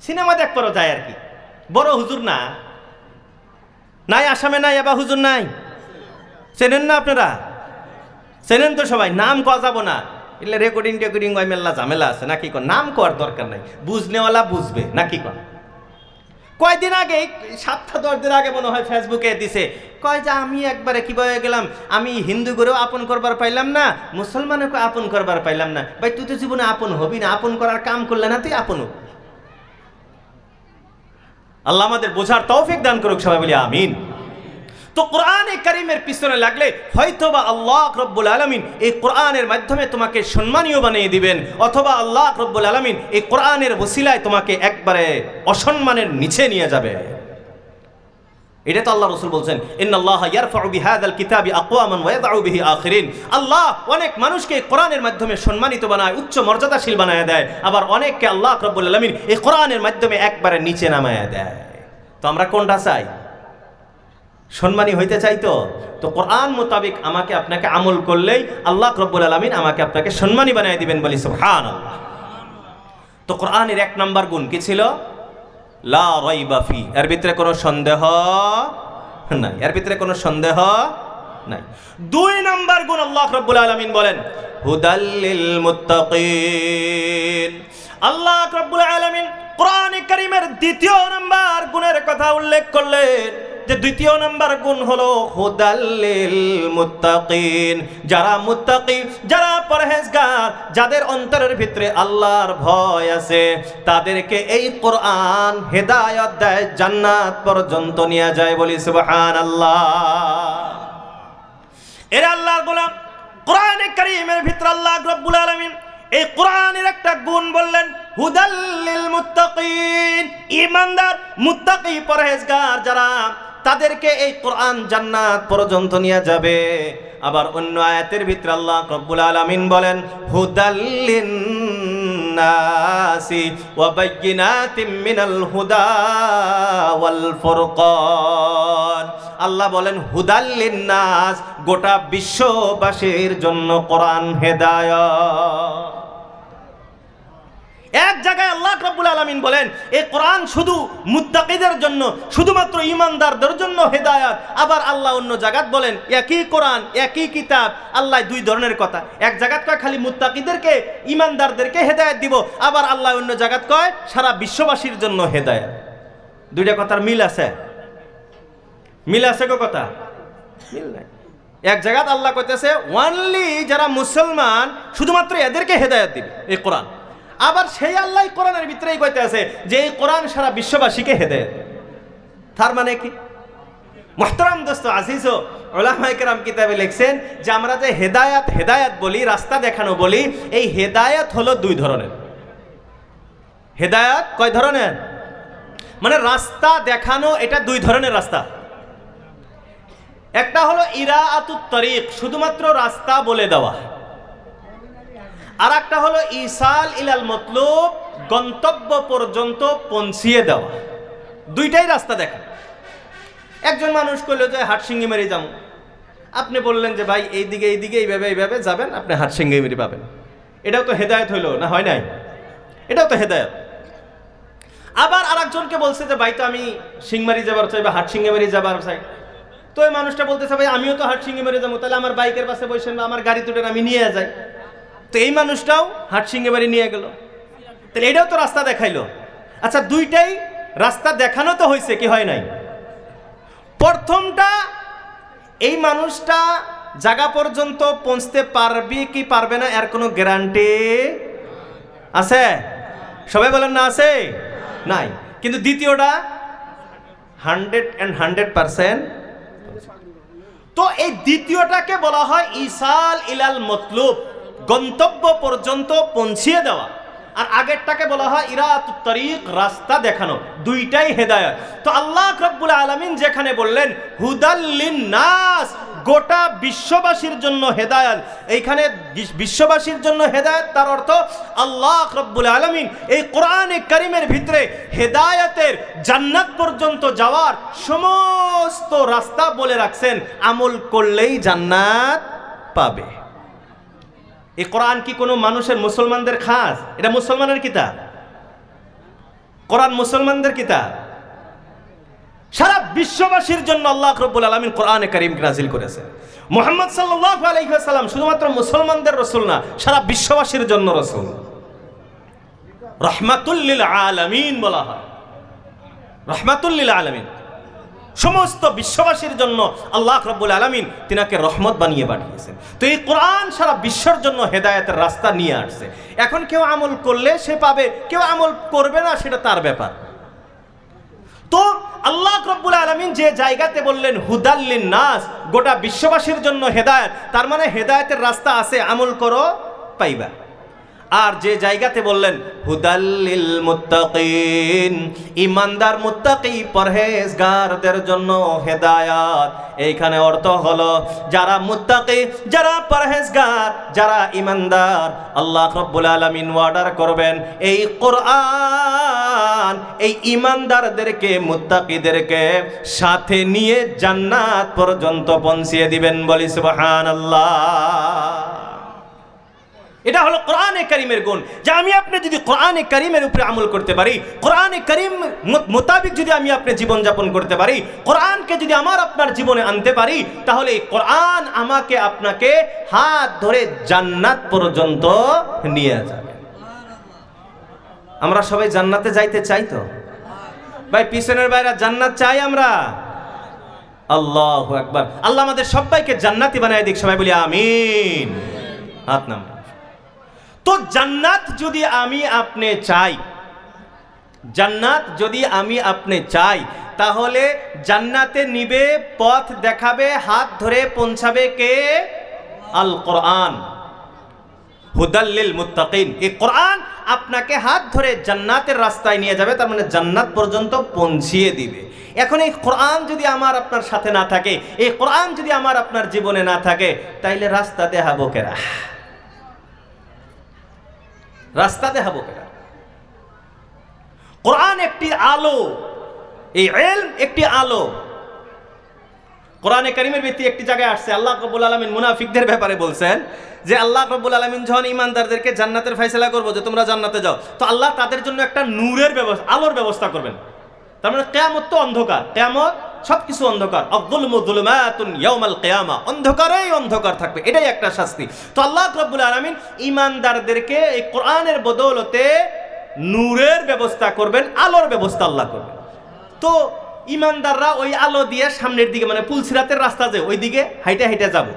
সিনেমা দেখবারও যায় আর কি। বড় হুজুর না নাই আসামে, নাই এবার হুজুর নাই, চেনেন না আপনারা? চেনেন তো সবাই, নাম কওয়া যাব না, এলে রেকর্ডিং টেকর্ডিং ওই মেলা ঝামেলা আছে নাকি কন, নাম করার দরকার নাই, বুঝনেওয়ালা বুঝবে নাকি কন। কয়দিন আগে 7-10 দিন আগে মনে হয় ফেসবুকে দিছে, কয় যে আমি একবারে কিভাবে গেলাম, আমি হিন্দু করেও আপন করবার পাইলাম না, মুসলমানকে আপন করবার পাইলাম না। ভাই তুই তো জীবনে আপন হবি না, আপন করার কাম করলে না তুই আপন হবি। আল্লাহ আমাদের বোঝার তৌফিক দান করুক, সবাই বলি আমিন। তো কোরআনে কারীমের পিছনে লাগলে হয়তোবা আল্লাহ রাব্বুল আলামিন এই কোরআনের মাধ্যমে তোমাকে সম্মানীয় বানিয়ে দিবেন, অথবা আল্লাহ রাব্বুল আলামিন এই কোরআনের ওসিলায় তোমাকে একবারে অসম্মানের নিচে নিয়ে যাবে। এটা তো আল্লাহ রাসূল বলছেন, ইন্নাল্লাহা ইয়ারফাউ বিহাযাল কিতাবি আকওয়ামান ওয়া ইয়াদউ বিহি আখিরিন। আল্লাহ অনেক মানুষকে কোরআনের মাধ্যমে সম্মানিত বানায়, উচ্চ মর্যাদাশীল বানায় দেয়, আবার অনেককে আল্লাহ রাব্বুল আলামিন এই কোরআনের মাধ্যমে একবারে নিচে নামায় দেয়। তো আমরা কোনটা চাই? সম্মানী হইতে চাই। তো কোরআন মোতাবেক আমাকে আপনাকে আমল করলেই আল্লাহ রাব্বুল আলামিন আমাকে আপনাকে সম্মানী বানিয়ে দিবেন, বলি সুবহানাল্লাহ। তো কোরআনের 1 নাম্বার গুণ কি ছিল? লা রাইবা ফি, এর ভিতরে কোনো সন্দেহ নাই, এর ভিতরে কোনো সন্দেহ নাই। 2 নাম্বার গুণ আল্লাহ রাব্বুল আলামিন বলেন হুদাল লিল মুত্তাকিন। আল্লাহ রাব্বুল আলামিন কোরআনে কারীমের 2য় নাম্বার গুণের কথা উল্লেখ করলেন, যে 2য় নাম্বার গুণ হলো হুদাল লিল মুত্তাকিন। যারা মুত্তাকি, যারা পরহেজগার, যাদের অন্তরের ভিতরে আল্লাহর ভয় আছে, তাদেরকে এই কোরআন হেদায়েত দেয়, জান্নাত পর্যন্ত নিয়ে যায়, বলি সুবহানাল্লাহ। এরা আল্লাহর গোলাম। কোরআনে কারীমের ভিতরে আল্লাহ রাব্বুল আলামিন এই কোরআনের একটা গুণ বললেন হুদাল লিল মুত্তাকিন। ঈমানদার, মুত্তাকি, পরহেজগার যারা, তাদেরকে এই কোরআন জান্নাত পর্যন্ত নিয়ে যাবে। আবার অন্য আয়াতের ভিতরে আল্লাহ রাব্বুল আলামিন বলেন হুদাল লিন্নাসি ওয়া বাইয়িনাতিম মিনাল হুদা ওয়াল ফুরকান। আল্লাহ বলেন হুদাল লিন্নাস, গোটা বিশ্ববাসীর জন্য কোরআন হেদায়েত। এক জায়গায় আল্লাহ রাব্বুল আলামিন বলেন এই কোরআন শুধু মুত্তাকিদের জন্য, শুধুমাত্র ঈমানদারদের জন্য হেদায়েত। আবার আল্লাহ অন্য জায়গায় বলেন একই কোরআন, একই কিতাব, আল্লাহ 2 ধরনের কথা। এক জায়গায় কয় খালি মুত্তাকিদেরকে, ঈমানদারদেরকে হেদায়েত দিব, আবার আল্লাহ অন্য জায়গায় কয় সারা বিশ্ববাসীর জন্য হেদায়েত। 2টা কথার মিল আছে? মিল আছে গো কথা? মিল নাই। এক জায়গায় আল্লাহ কইতেছে অনলি যারা মুসলমান শুধুমাত্র এদেরকে হেদায়েত দিবে এই কোরআন, আবার সেই আল্লাহ কোরআনের ভিতরেই কইতে আছে যে এই কোরআন সারা বিশ্ববাসীকে হেদায়েত। তার মানে কি মুহতারাম দোস্ত আজিজ ও উলামায়ে কেরাম কিতাবে লিখছেন যে আমরা যে হেদায়েত বলি, রাস্তা দেখানো বলি, এই হেদায়েত হলো দুই ধরনের। হেদায়েত কয় ধরনের? মানে রাস্তা দেখানো এটা দুই ধরনের রাস্তা। একটা হলো ইরাআতুত তরিক, শুধুমাত্র রাস্তা বলে দেওয়া, আর একটা হলো ইসাল ইলাল মতলুব, গন্তব্য পর্যন্ত পৌঁছিয়ে দেওয়া। দুইটাই রাস্তা দেখা। একজন মানুষ কইলো যে হাটসিঙ্গিমারি যাবো, আপনি বললেন যে ভাই এইদিকে এইভাবে যাবেন, আপনি হাটসিঙ্গিমারি পাবেন। এটাও তো হেদায়েত হইলো না? হয় নাই? এটাও তো হেদায়েত। আবার আরেকজনকে বলছে যে ভাই তো আমি সিংমারি যাবার চাই বা হাটসিঙ্গিমারি যাবার চাই, তো ওই মানুষটা বলতেছে ভাই আমিও তো হাটসিঙ্গিমারি যাবো, তাহলে আমার বাইকের পাশে বসেন বা আমার গাড়ি তুটেন, আমি নিয়ে যাই। তো এই মানুষটাও হাটসিঙ্গিমারি নিয়ে গেল, তাহলে এটাও তো রাস্তা দেখাইলো। আচ্ছা, দুইটাই রাস্তা দেখানো তো হয়েছে, কি হয় নাই? প্রথমটা এই মানুষটা জায়গা পর্যন্ত পৌঁছতে পারবে কি পারবে না এর কোনো গ্যারান্টি আছে? সবাই বলেন না আছে? নাই। কিন্তু দ্বিতীয়টা 100%। তো এই দ্বিতীয়টাকে বলা হয় ইসাল ইলাল মতলুব, গন্তব্য পর্যন্ত পৌঁছিয়ে দেওয়া। আর আগেরটাকে বলা হয় ইরাআতুত তরিক, রাস্তা দেখানো। দুইটাই হেদায়েত। তো আল্লাহ রাব্বুল আলামিন যেখানে বললেন হুদাল লিন্নাস, গোটা বিশ্ববাসীর জন্য হেদায়েত, এইখানে বিশ্ববাসীর জন্য হেদায়েত, তার অর্থ আল্লাহ রাব্বুল আলামিন এই কোরআনে কারীমের ভিতরে হেদায়েতের জান্নাত পর্যন্ত যাওয়ার সমস্ত রাস্তা বলে রাখছেন। আমল করলেই জান্নাত পাবে। এই কোরআন কি কোনো মানুষের, মুসলমানদের খাস? এটা মুসলমানের কিতাব। কোরআন মুসলমানদের কিতাব। সারা বিশ্ববাসীর জন্য আল্লাহ রাব্বুল আলামিন কোরআনে কারীম নাযিল করেছেন। মুহাম্মদ সাল্লাল্লাহু আলাইহি ওয়াসাল্লাম শুধুমাত্র মুসলমানদের রাসূল না, সারা বিশ্ববাসীর জন্য রাসূল। রাহমাতুল লিল আলামিন বলা হয়। রাহমাতুল লিল আলামিন, সমস্ত বিশ্ববাসীর জন্য আল্লাহ রাব্বুল আলামিন তিনাকে রহমত বানিয়ে পাঠিয়েছেন। তো এই কোরআন সারা বিশ্বের জন্য হেদায়েতের রাস্তা নিয়ে আসছে। এখন কেউ আমল করলে সে পাবে, কেউ আমল করবে না, সেটা তার ব্যাপার। তো আল্লাহ রাব্বুল আলামিন যে জায়গাতে বললেন হুদাল লিন্নাস, গোটা বিশ্ববাসীর জন্য হেদায়েত, তার মানে হেদায়েতের রাস্তা আছে, আমল করো পাইবা। আর যে জায়গাতে বললেন হুদাল লিল মুত্তাকিন, ইমানদার মুত্তাকি পরহেজগারদের জন্য হেদায়েত, এইখানে অর্থ হলো যারা মুত্তাকি, যারা পরহেজগার, যারা ইমানদার, আল্লাহ রাব্বুল আলামিন ওয়ার্ডার করবেন এই কোরআন এই ইমানদারদেরকে, মুত্তাকিদেরকে সাথে নিয়ে জান্নাত পর্যন্ত পৌঁছিয়ে দিবেন। বলি সুবহানাল্লাহ। এটা হলো কোরআনে কারীমের গুণ, যে আমি আপনি যদি কোরআনে কারীমের উপরে আমল করতে পারি, কোরআনে কারীম মোতাবেক যদি আমি আপনি জীবন যাপন করতে পারি, কোরআনকে যদি আমার আপনার জীবনে আনতে পারি, তাহলে কোরআন আমাকে আপনাকে হাত ধরে জান্নাত পর্যন্ত নিয়ে যাবে। আমরা সবাই জান্নাতে যাইতে চাই তো ভাই? পিছনের বাইরে জান্নাত চাই আমরা। আল্লাহু আকবার। আল্লাহ আমাদের সবাইকে জান্নাতি বানায় দিক। সবাই বলি আমিন। হাত নামান। তো জান্নাত যদি আমি আপনি চাই, জান্নাত যদি আমি আপনি চাই, তাহলে জান্নাতে নিবে, পথ দেখাবে, হাত ধরে পৌঁছাবে কে? আল কোরআন। হুদাল লিল মুত্তাকিন, এই কোরআন আপনাকে হাত ধরে জান্নাতের রাস্তায় নিয়ে যাবে, তার মানে জান্নাত পর্যন্ত পৌঁছিয়ে দিবে। এখন এই কোরআন যদি আমার আপনার সাথে না থাকে, এই কোরআন যদি আমার আপনার জীবনে না থাকে, তাইলে রাস্তা দেখাবো কেরা? রাস্তা দেখাবো কেনা? কোরআন একটি আলো, এই ইলম একটি আলো। কোরআনে কারীমের ভিত্তি একটি জায়গায় আসছে, আল্লাহ রাব্বুল আলামিন মুনাফিকদের ব্যাপারে বলছেন যে আল্লাহ রাব্বুল আলামিন যখন ইমানদারদেরকে জান্নাতের ফয়সালা করবো যে তোমরা জান্নাতে যাও, তো আল্লাহ তাদের জন্য একটা নূরের ব্যবস্থা, আলোর ব্যবস্থা করবেন। তার মানে কিয়ামত তো অন্ধকার, কিয়ামত সবকিছু অন্ধকার। আয-যুলমু যুলুমাতুন ইয়াউমাল কিয়ামা, অন্ধকারেই অন্ধকার থাকবে, এটাই একটা শাস্তি। তো আল্লাহ রাব্বুল আলামিন ইমানদারদেরকে এই কোরআনের বদৌলতে নূরের ব্যবস্থা করবেন, আলোর ব্যবস্থা আল্লাহ করবেন। তো ইমানদাররা ওই আলো দিয়ে সামনের দিকে, মানে পুলসিরাতের রাস্তা যে ওই দিকে হাইটে হাইটে যাব।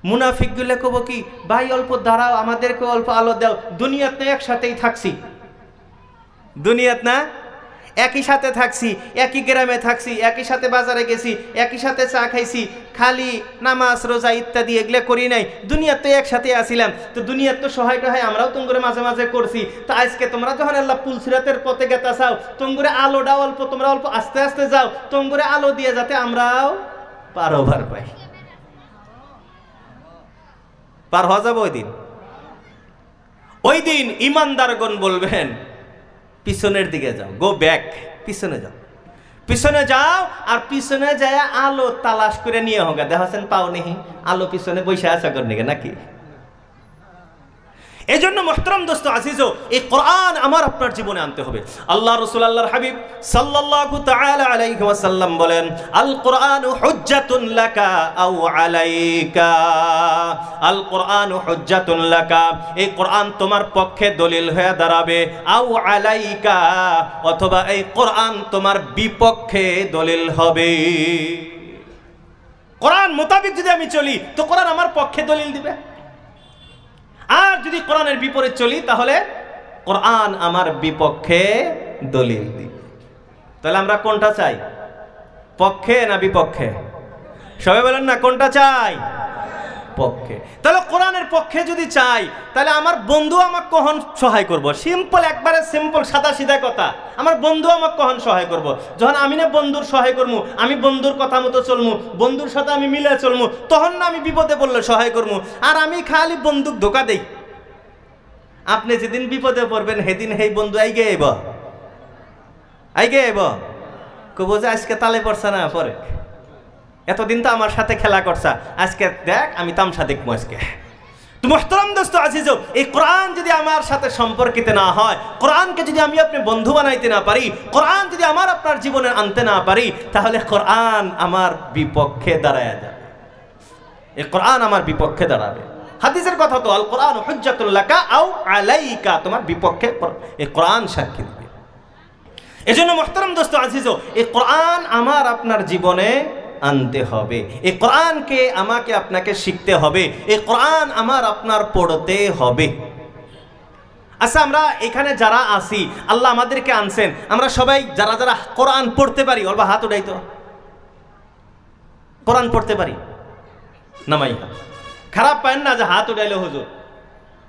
মুনাফিকগুলো কব কি, ভাই অল্প দাঁড়াও, আমাদেরকে অল্প আলো দাও, দুনিয়াত না একসাথেই থাকছি, দুনিয়াত না একই সাথে থাকছি, একই গ্রামে থাকছি, একই সাথে বাজারে গেছি, একই সাথে চা খাইছি, খালি নামাজ রোজা ইত্যাদি এগুলো করি নাই, দুনিয়ার তো একসাথে আসিলাম, তো দুনিয়ার তো সহায় টহায় আমরাও তোমরা মাঝে মাঝে করছি, তো আজকে তোমরা যখন আল্লাহ পুলসিরাতের পথে গেতা চাও, তোমরা আলোটা অল্প, তোমরা অল্প আস্তে আস্তে যাও, তোমরা আলো দিয়ে যাতে আমরাও পার পাই, পার হওয়া যাবে ওই দিন ইমানদারগণ বলবেন পিছনের দিকে যাও, গো ব্যাক, পিছনে যাও, পিছনে যাও, আর পিছনে যায় আলো তালাশ করে নিয়ে হোক, দেখাচ্ছেন পাও নেই আলো, পিছনে বসে আসা করনি নাকি। এই জন্য মোহতরম দোস্ত আজিজ, এই কোরআন আমার আপনার জীবনে আনতে হবে। আল্লাহ রাসূল আল্লাহর হাবিব সাল্লাল্লাহু তাআলা আলাইহি ওয়াসাল্লাম বলেন, আল কোরআনু হুজ্জাতুন লাকা আও আলাইকা, আল কোরআনু হুজ্জাতুন লাকা, এই কোরআন তোমার পক্ষে দলিল হয়ে দাঁড়াবে, আও আলাইকা, অথবা এই কোরআন তোমার বিপক্ষে দলিল হবে। কোরআন মোতাবেক যদি আমি চলি তো কোরআন আমার পক্ষে দলিল দিবে, আর যদি কোরআনের বিপরীত চলি তাহলে কোরআন আমার বিপক্ষে দলিল দিবে। তাহলে আমরা কোনটা চাই, পক্ষে না বিপক্ষে? সবাই বলেন না কোনটা চাই, পক্ষে। তাহলে কোরআনের পক্ষে যদি চাই তাহলে আমার বন্ধু আমাকে কখন সহায় করব? সিম্পল, একবারে সিম্পল সাদা সিধা কথা, আমার বন্ধু আমাকে কখন সহায় করব? যখন আমি না বন্ধুর সহায় করবো, আমি বন্ধুর কথা মতো চলবো, বন্ধুর সাথে আমি মিলে চলবো, তখন না আমি বিপদে পড়লে সহায় করবো। আর আমি খালি বন্ধুক ধোকা দেই, আপনি যেদিন বিপদে পড়বেন সেদিন সেই বন্ধু আইগে আইব কব যে আজকে তালে পড়ছে না, পরে এতদিন তো আমার সাথে খেলা করছা, আজকে দেখ আমি তামসা দেখবো আজকে। তো মুহতারাম দোস্ত আজিজ, এই কোরআন যদি আমার সাথে সম্পর্কিত না হয়, কোরআনকে যদি আমি আপনি বন্ধু বানাইতে না পারি, কোরআন যদি আমার আপনার জীবনে আনতে না পারি, তাহলে কোরআন আমার বিপক্ষে দাঁড়ায় যাবে, এই কোরআন আমার বিপক্ষে দাঁড়াবে। হাদিসের কথা তো, আল কোরআন হুজ্জাতুল লাকা আও আলাইকা, তোমার বিপক্ষে এই কোরআন সাক্ষী দিবে। এজন্য মুহতারাম দোস্ত আজিজ, এই কোরআন আমার আপনার জীবনে আনতে হবে, এই কোরআনকে আমাকে আপনাকে শিখতে হবে, এই কোরআন আমার আপনার পড়তে হবে। আচ্ছা, আমরা এখানে যারা আছি, আল্লাহ আমাদেরকে আনছেন, আমরা সবাই যারা যারা কোরআন পড়তে পারি, অল্প হাত উঠাই তো, কোরআন পড়তে পারি নামাই হাত, খারাপ পায় না যে হাত উঠাইলে হুজুর।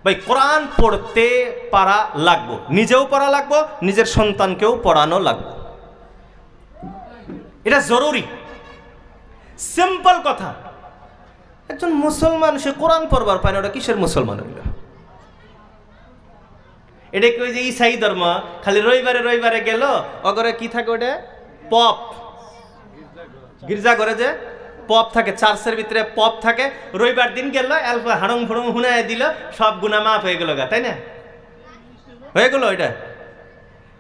ভাই কোরআন পড়তে পারা লাগবো, নিজেও পড়া লাগবো, নিজের সন্তানকেও পড়ানো লাগবে, এটা জরুরি। সিম্পল কথা, একজন মুসলমান সে কোরআন পড়বার পায় না, ওটা কিসের মুসলমান হইল? এটা কি ওই যে ইসাই ধর্ম, খালি রবিবারে রবিবারে গেল, অগরে কি থাকে ওটা পপ, গির্জা ঘরে যে পপ থাকে, চার্চের ভিতরে পপ থাকে, রবিবার দিন গেল অল্প হাড়ং ফুড়ং হুনায় দিল, সব গুনাহ মাফ হয়ে গেল গা, তাই না? হয়ে গেল। ওইটা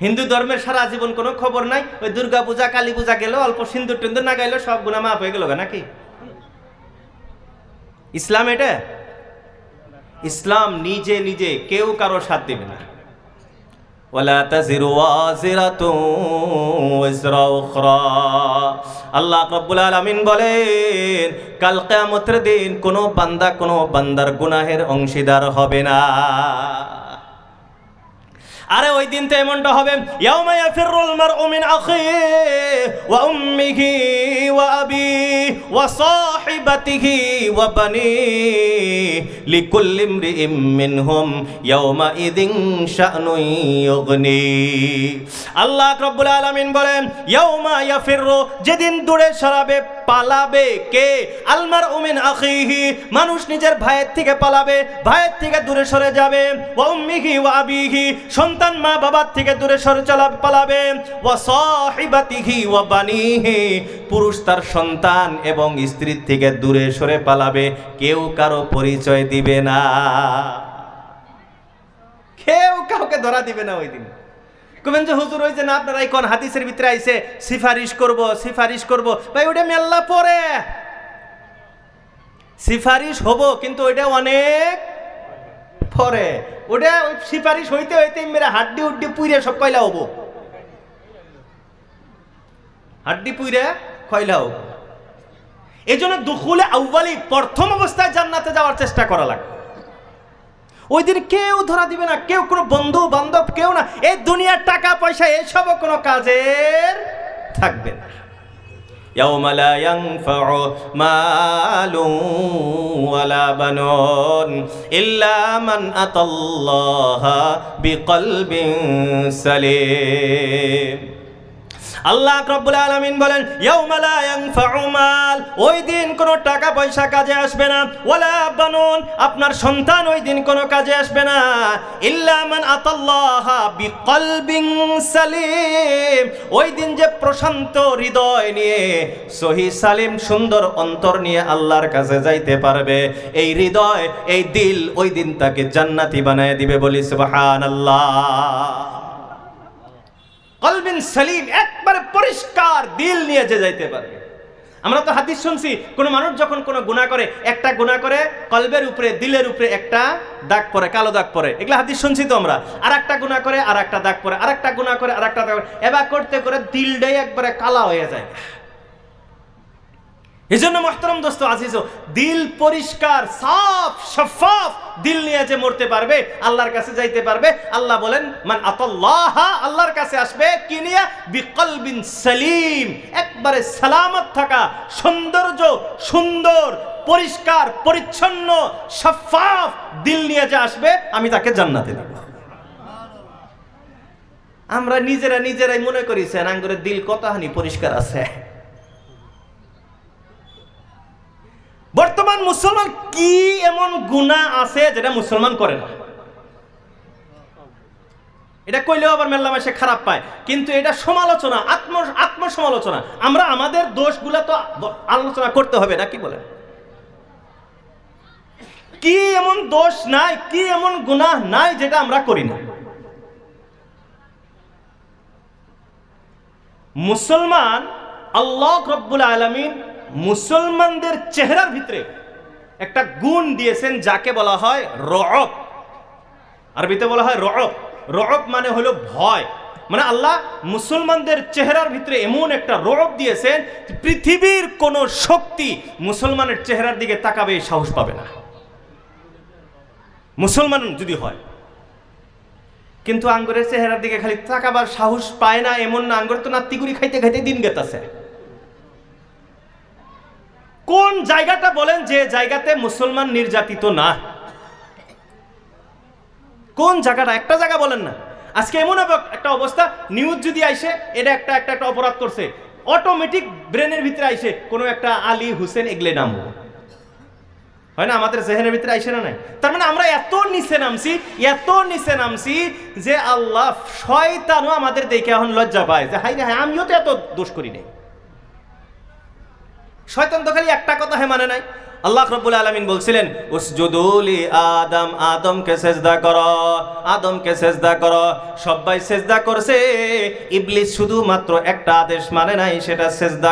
হিন্দু ধর্মের সারা জীবন কোনো খবর নাই, ওই দুর্গা পূজা কালী পূজা গেল, অল্প সিন্দুর টিন্দুর না গাইলো, সব গুনাহ মাফ হয়ে গেল গা, নাকি? ইসলাম এটা? ইসলাম নিজে নিজে কেউ কারো সাথ দিবে না। ওয়ালা তাজিরু ওয়াজিরাতুন ওয়াজরা উখরা, আল্লাহ রাব্বুল আলামিন বলেন কাল কিয়ামতের দিন কোনো বান্দা কোনো বান্দার গুনাহের অংশীদার হবে না। আরে ওই দিন তো এমনটা হবে, ইয়াউমা ইয়াফিরুল মারউ মিন আখিহি ওয়া উম্মিহি ওয়া আবিহি ওয়া সাহিবাতিহি ওয়া বানিহি লিকুল্লি ইমরিইম মিনহুম ইয়াউমা ইযিন শা'নুন ইউগনি। আল্লাহ রাব্বুল আলামিন বলেন ইয়াউমা ইয়াফিরু, যেদিন দূরে সরাবে, পালাবে কে? আল মারউ মিন আখিহি, মানুষ নিজের ভাইয়ের থেকে পালাবে, ভাইয়ের থেকে দূরে সরে যাবে। ওয়া উম্মিহি ওয়া আবিহি, সন্তান মা বাবার থেকে দূরে সরে পালাবে। ওয়া সাহিবাতিহি ওয়া বানিহি, পুরুষ তার সন্তান এবং স্ত্রীর থেকে দূরে সরে পালাবে, কেউ কারো পরিচয় দিবে না, কেউ কাউকে ধরা দিবে না ওই দিন। কবেন যে হুজুর ওই যে না আপনারা কোন হাদিসের ভিতরে আইছে সিফারিশ করব, ভাই ওটা মেল্লা পরে সিফারিশ হব, কিন্তু ওইটা অনেক পরে, ওটা ওই সিফারিশ হইতে হইতে মেরে হাড্ডি উড্ডি পুইরে সব কয়লা হবো, হাড্ডি পুইরে কয়লা হবো। এই জন্য দুখুলে আউয়ালি, প্রথম অবস্থায় জান্নাতে যাওয়ার চেষ্টা করা লাগবে। ওই দিন কেউ ধরা দিবে না, কেউ কোনো বন্ধু বান্ধব কেউ না, এই দুনিয়ার টাকা পয়সা এসবও কোনো কাজের থাকবে না। ইয়াউমা লা ইয়ানফাউ মালু ওয়ালা বানুন ইল্লা মান আতাল্লাহা বিকলবিন সালিম। আল্লাহ রাব্বুল আলামিন বলেন ইয়াউমা লা ইয়ানফাউ মাল, ওই দিন কোনো টাকা পয়সা কাজে আসবে না, ওয়ালা বানুন, আপনার সন্তান ওই দিন কোনো কাজে আসবে না, ইল্লা মান আতাল্লাহা বিকলবিন সালিম, ওই দিন যে প্রশান্ত হৃদয় নিয়ে সহি সালিম সুন্দর অন্তর নিয়ে আল্লাহর কাছে যাইতে পারবে, এই হৃদয় এই দিল ওই দিন তাকে জান্নাতি বানায় দিবে। বলি সুবহানাল্লাহ। কলবিন সালিম, একবারে পরিষ্কার দিল নিয়ে যে যাইতে পারবে। আমরা তো হাদিস শুনছি, কোন মানুষ যখন কোনো গুনাহ করে, একটা গুনাহ করে কলবের উপরে দিলের উপরে একটা দাগ পড়ে, কালো দাগ পড়ে, এগুলা হাদিস শুনছি তো আমরা। আর একটা গুনাহ করে আর একটা দাগ পড়ে, আর একটা গুনাহ করে আর একটা দাগ পড়ে, এবার করতে করে দিলটাই একবারে কালা হয়ে যায়। এই জন্য মুহতারাম দোস্ত আজিজ, দিল পরিষ্কার সাফ শফাফ দিল নিয়ে যে মরতে পারবে, আল্লাহর কাছে যাইতে পারবে। আল্লাহ বলেন মান আতাল্লাহ, আল্লাহর কাছে আসবে কি নিয়ে? বিকলবিন সালিম, একবারে সালামত থাকা, সৌন্দর্য সুন্দর পরিষ্কার পরিচ্ছন্ন শফাফ দিল নিয়ে যে আসবে, আমি তাকে জান্নাতে দেব। আমরা নিজেরাই মনে করিছেন আঙ্গুরের দিল কতখানি পরিষ্কার আছে। বর্তমান মুসলমান কি এমন গুনাহ আছে যেটা মুসলমান করে না? এটা কইলেও আবার মেল্লা মাসে খারাপ পায়, কিন্তু এটা সমালোচনা, আত্মসমালোচনা। আমরা আমাদের দোষগুলা তো আলোচনা করতে হবে না, কি বলেন? কি এমন দোষ নাই, কি এমন গুনাহ নাই যেটা আমরা করি না? মুসলমান, আল্লাহ রাব্বুল আলামিন মুসলমানদের চেহারার ভিতরে একটা গুণ দিয়েছেন যাকে বলা হয় রঅব। আরবিতে বলা হয় রঅব। রঅব মানে হলো ভয়। মানে আল্লাহ মুসলমানদের চেহারার ভিতরে এমন একটা রঅব দিয়েছেন, পৃথিবীর কোন শক্তি মুসলমানের চেহারার দিকে তাকাবে সাহস পাবে না, মুসলমান যদি হয়। কিন্তু আঙ্গুরের চেহারার দিকে খালি তাকাবার সাহস পায় না এমন না, আঙ্গুর তো নাত্তিগুড়ি খাইতে খাইতে দিন গেতাছে। কোন জায়গাটা বলেন যে জায়গাতে মুসলমান নির্যাতিত না? কোন জায়গাটা? একটা জায়গা বলেন না। আজকে এমন একটা অবস্থা, নিউজ যদি আইসে এটা একটা অপরাধ করছে, অটোমেটিক ব্রেনের ভিতরে আইসে কোনো একটা আলী হুসেন এগলে নাম হয় না, আমাদের জেহেনের ভিতরে আইসে না? নাই। তার মানে আমরা এত নিচে নামছি যে আল্লাহ শয়তানও আমাদের দেখে এখন লজ্জা পায় যে হাই রে হাই, আমিও তো এত দোষ করি নাই। শয়তান তো খালি একটা কথা হে মানে নাই। আল্লাহ রাব্বুল আলামিন বলছিলেন উসজুদু লি আদম, আদমকে সিজদা করো, আদমকে সিজদা করো। সবাই সিজদা করছে, ইবলিস শুধুমাত্র একটা আদেশ মানে নাই, সেটা সিজদা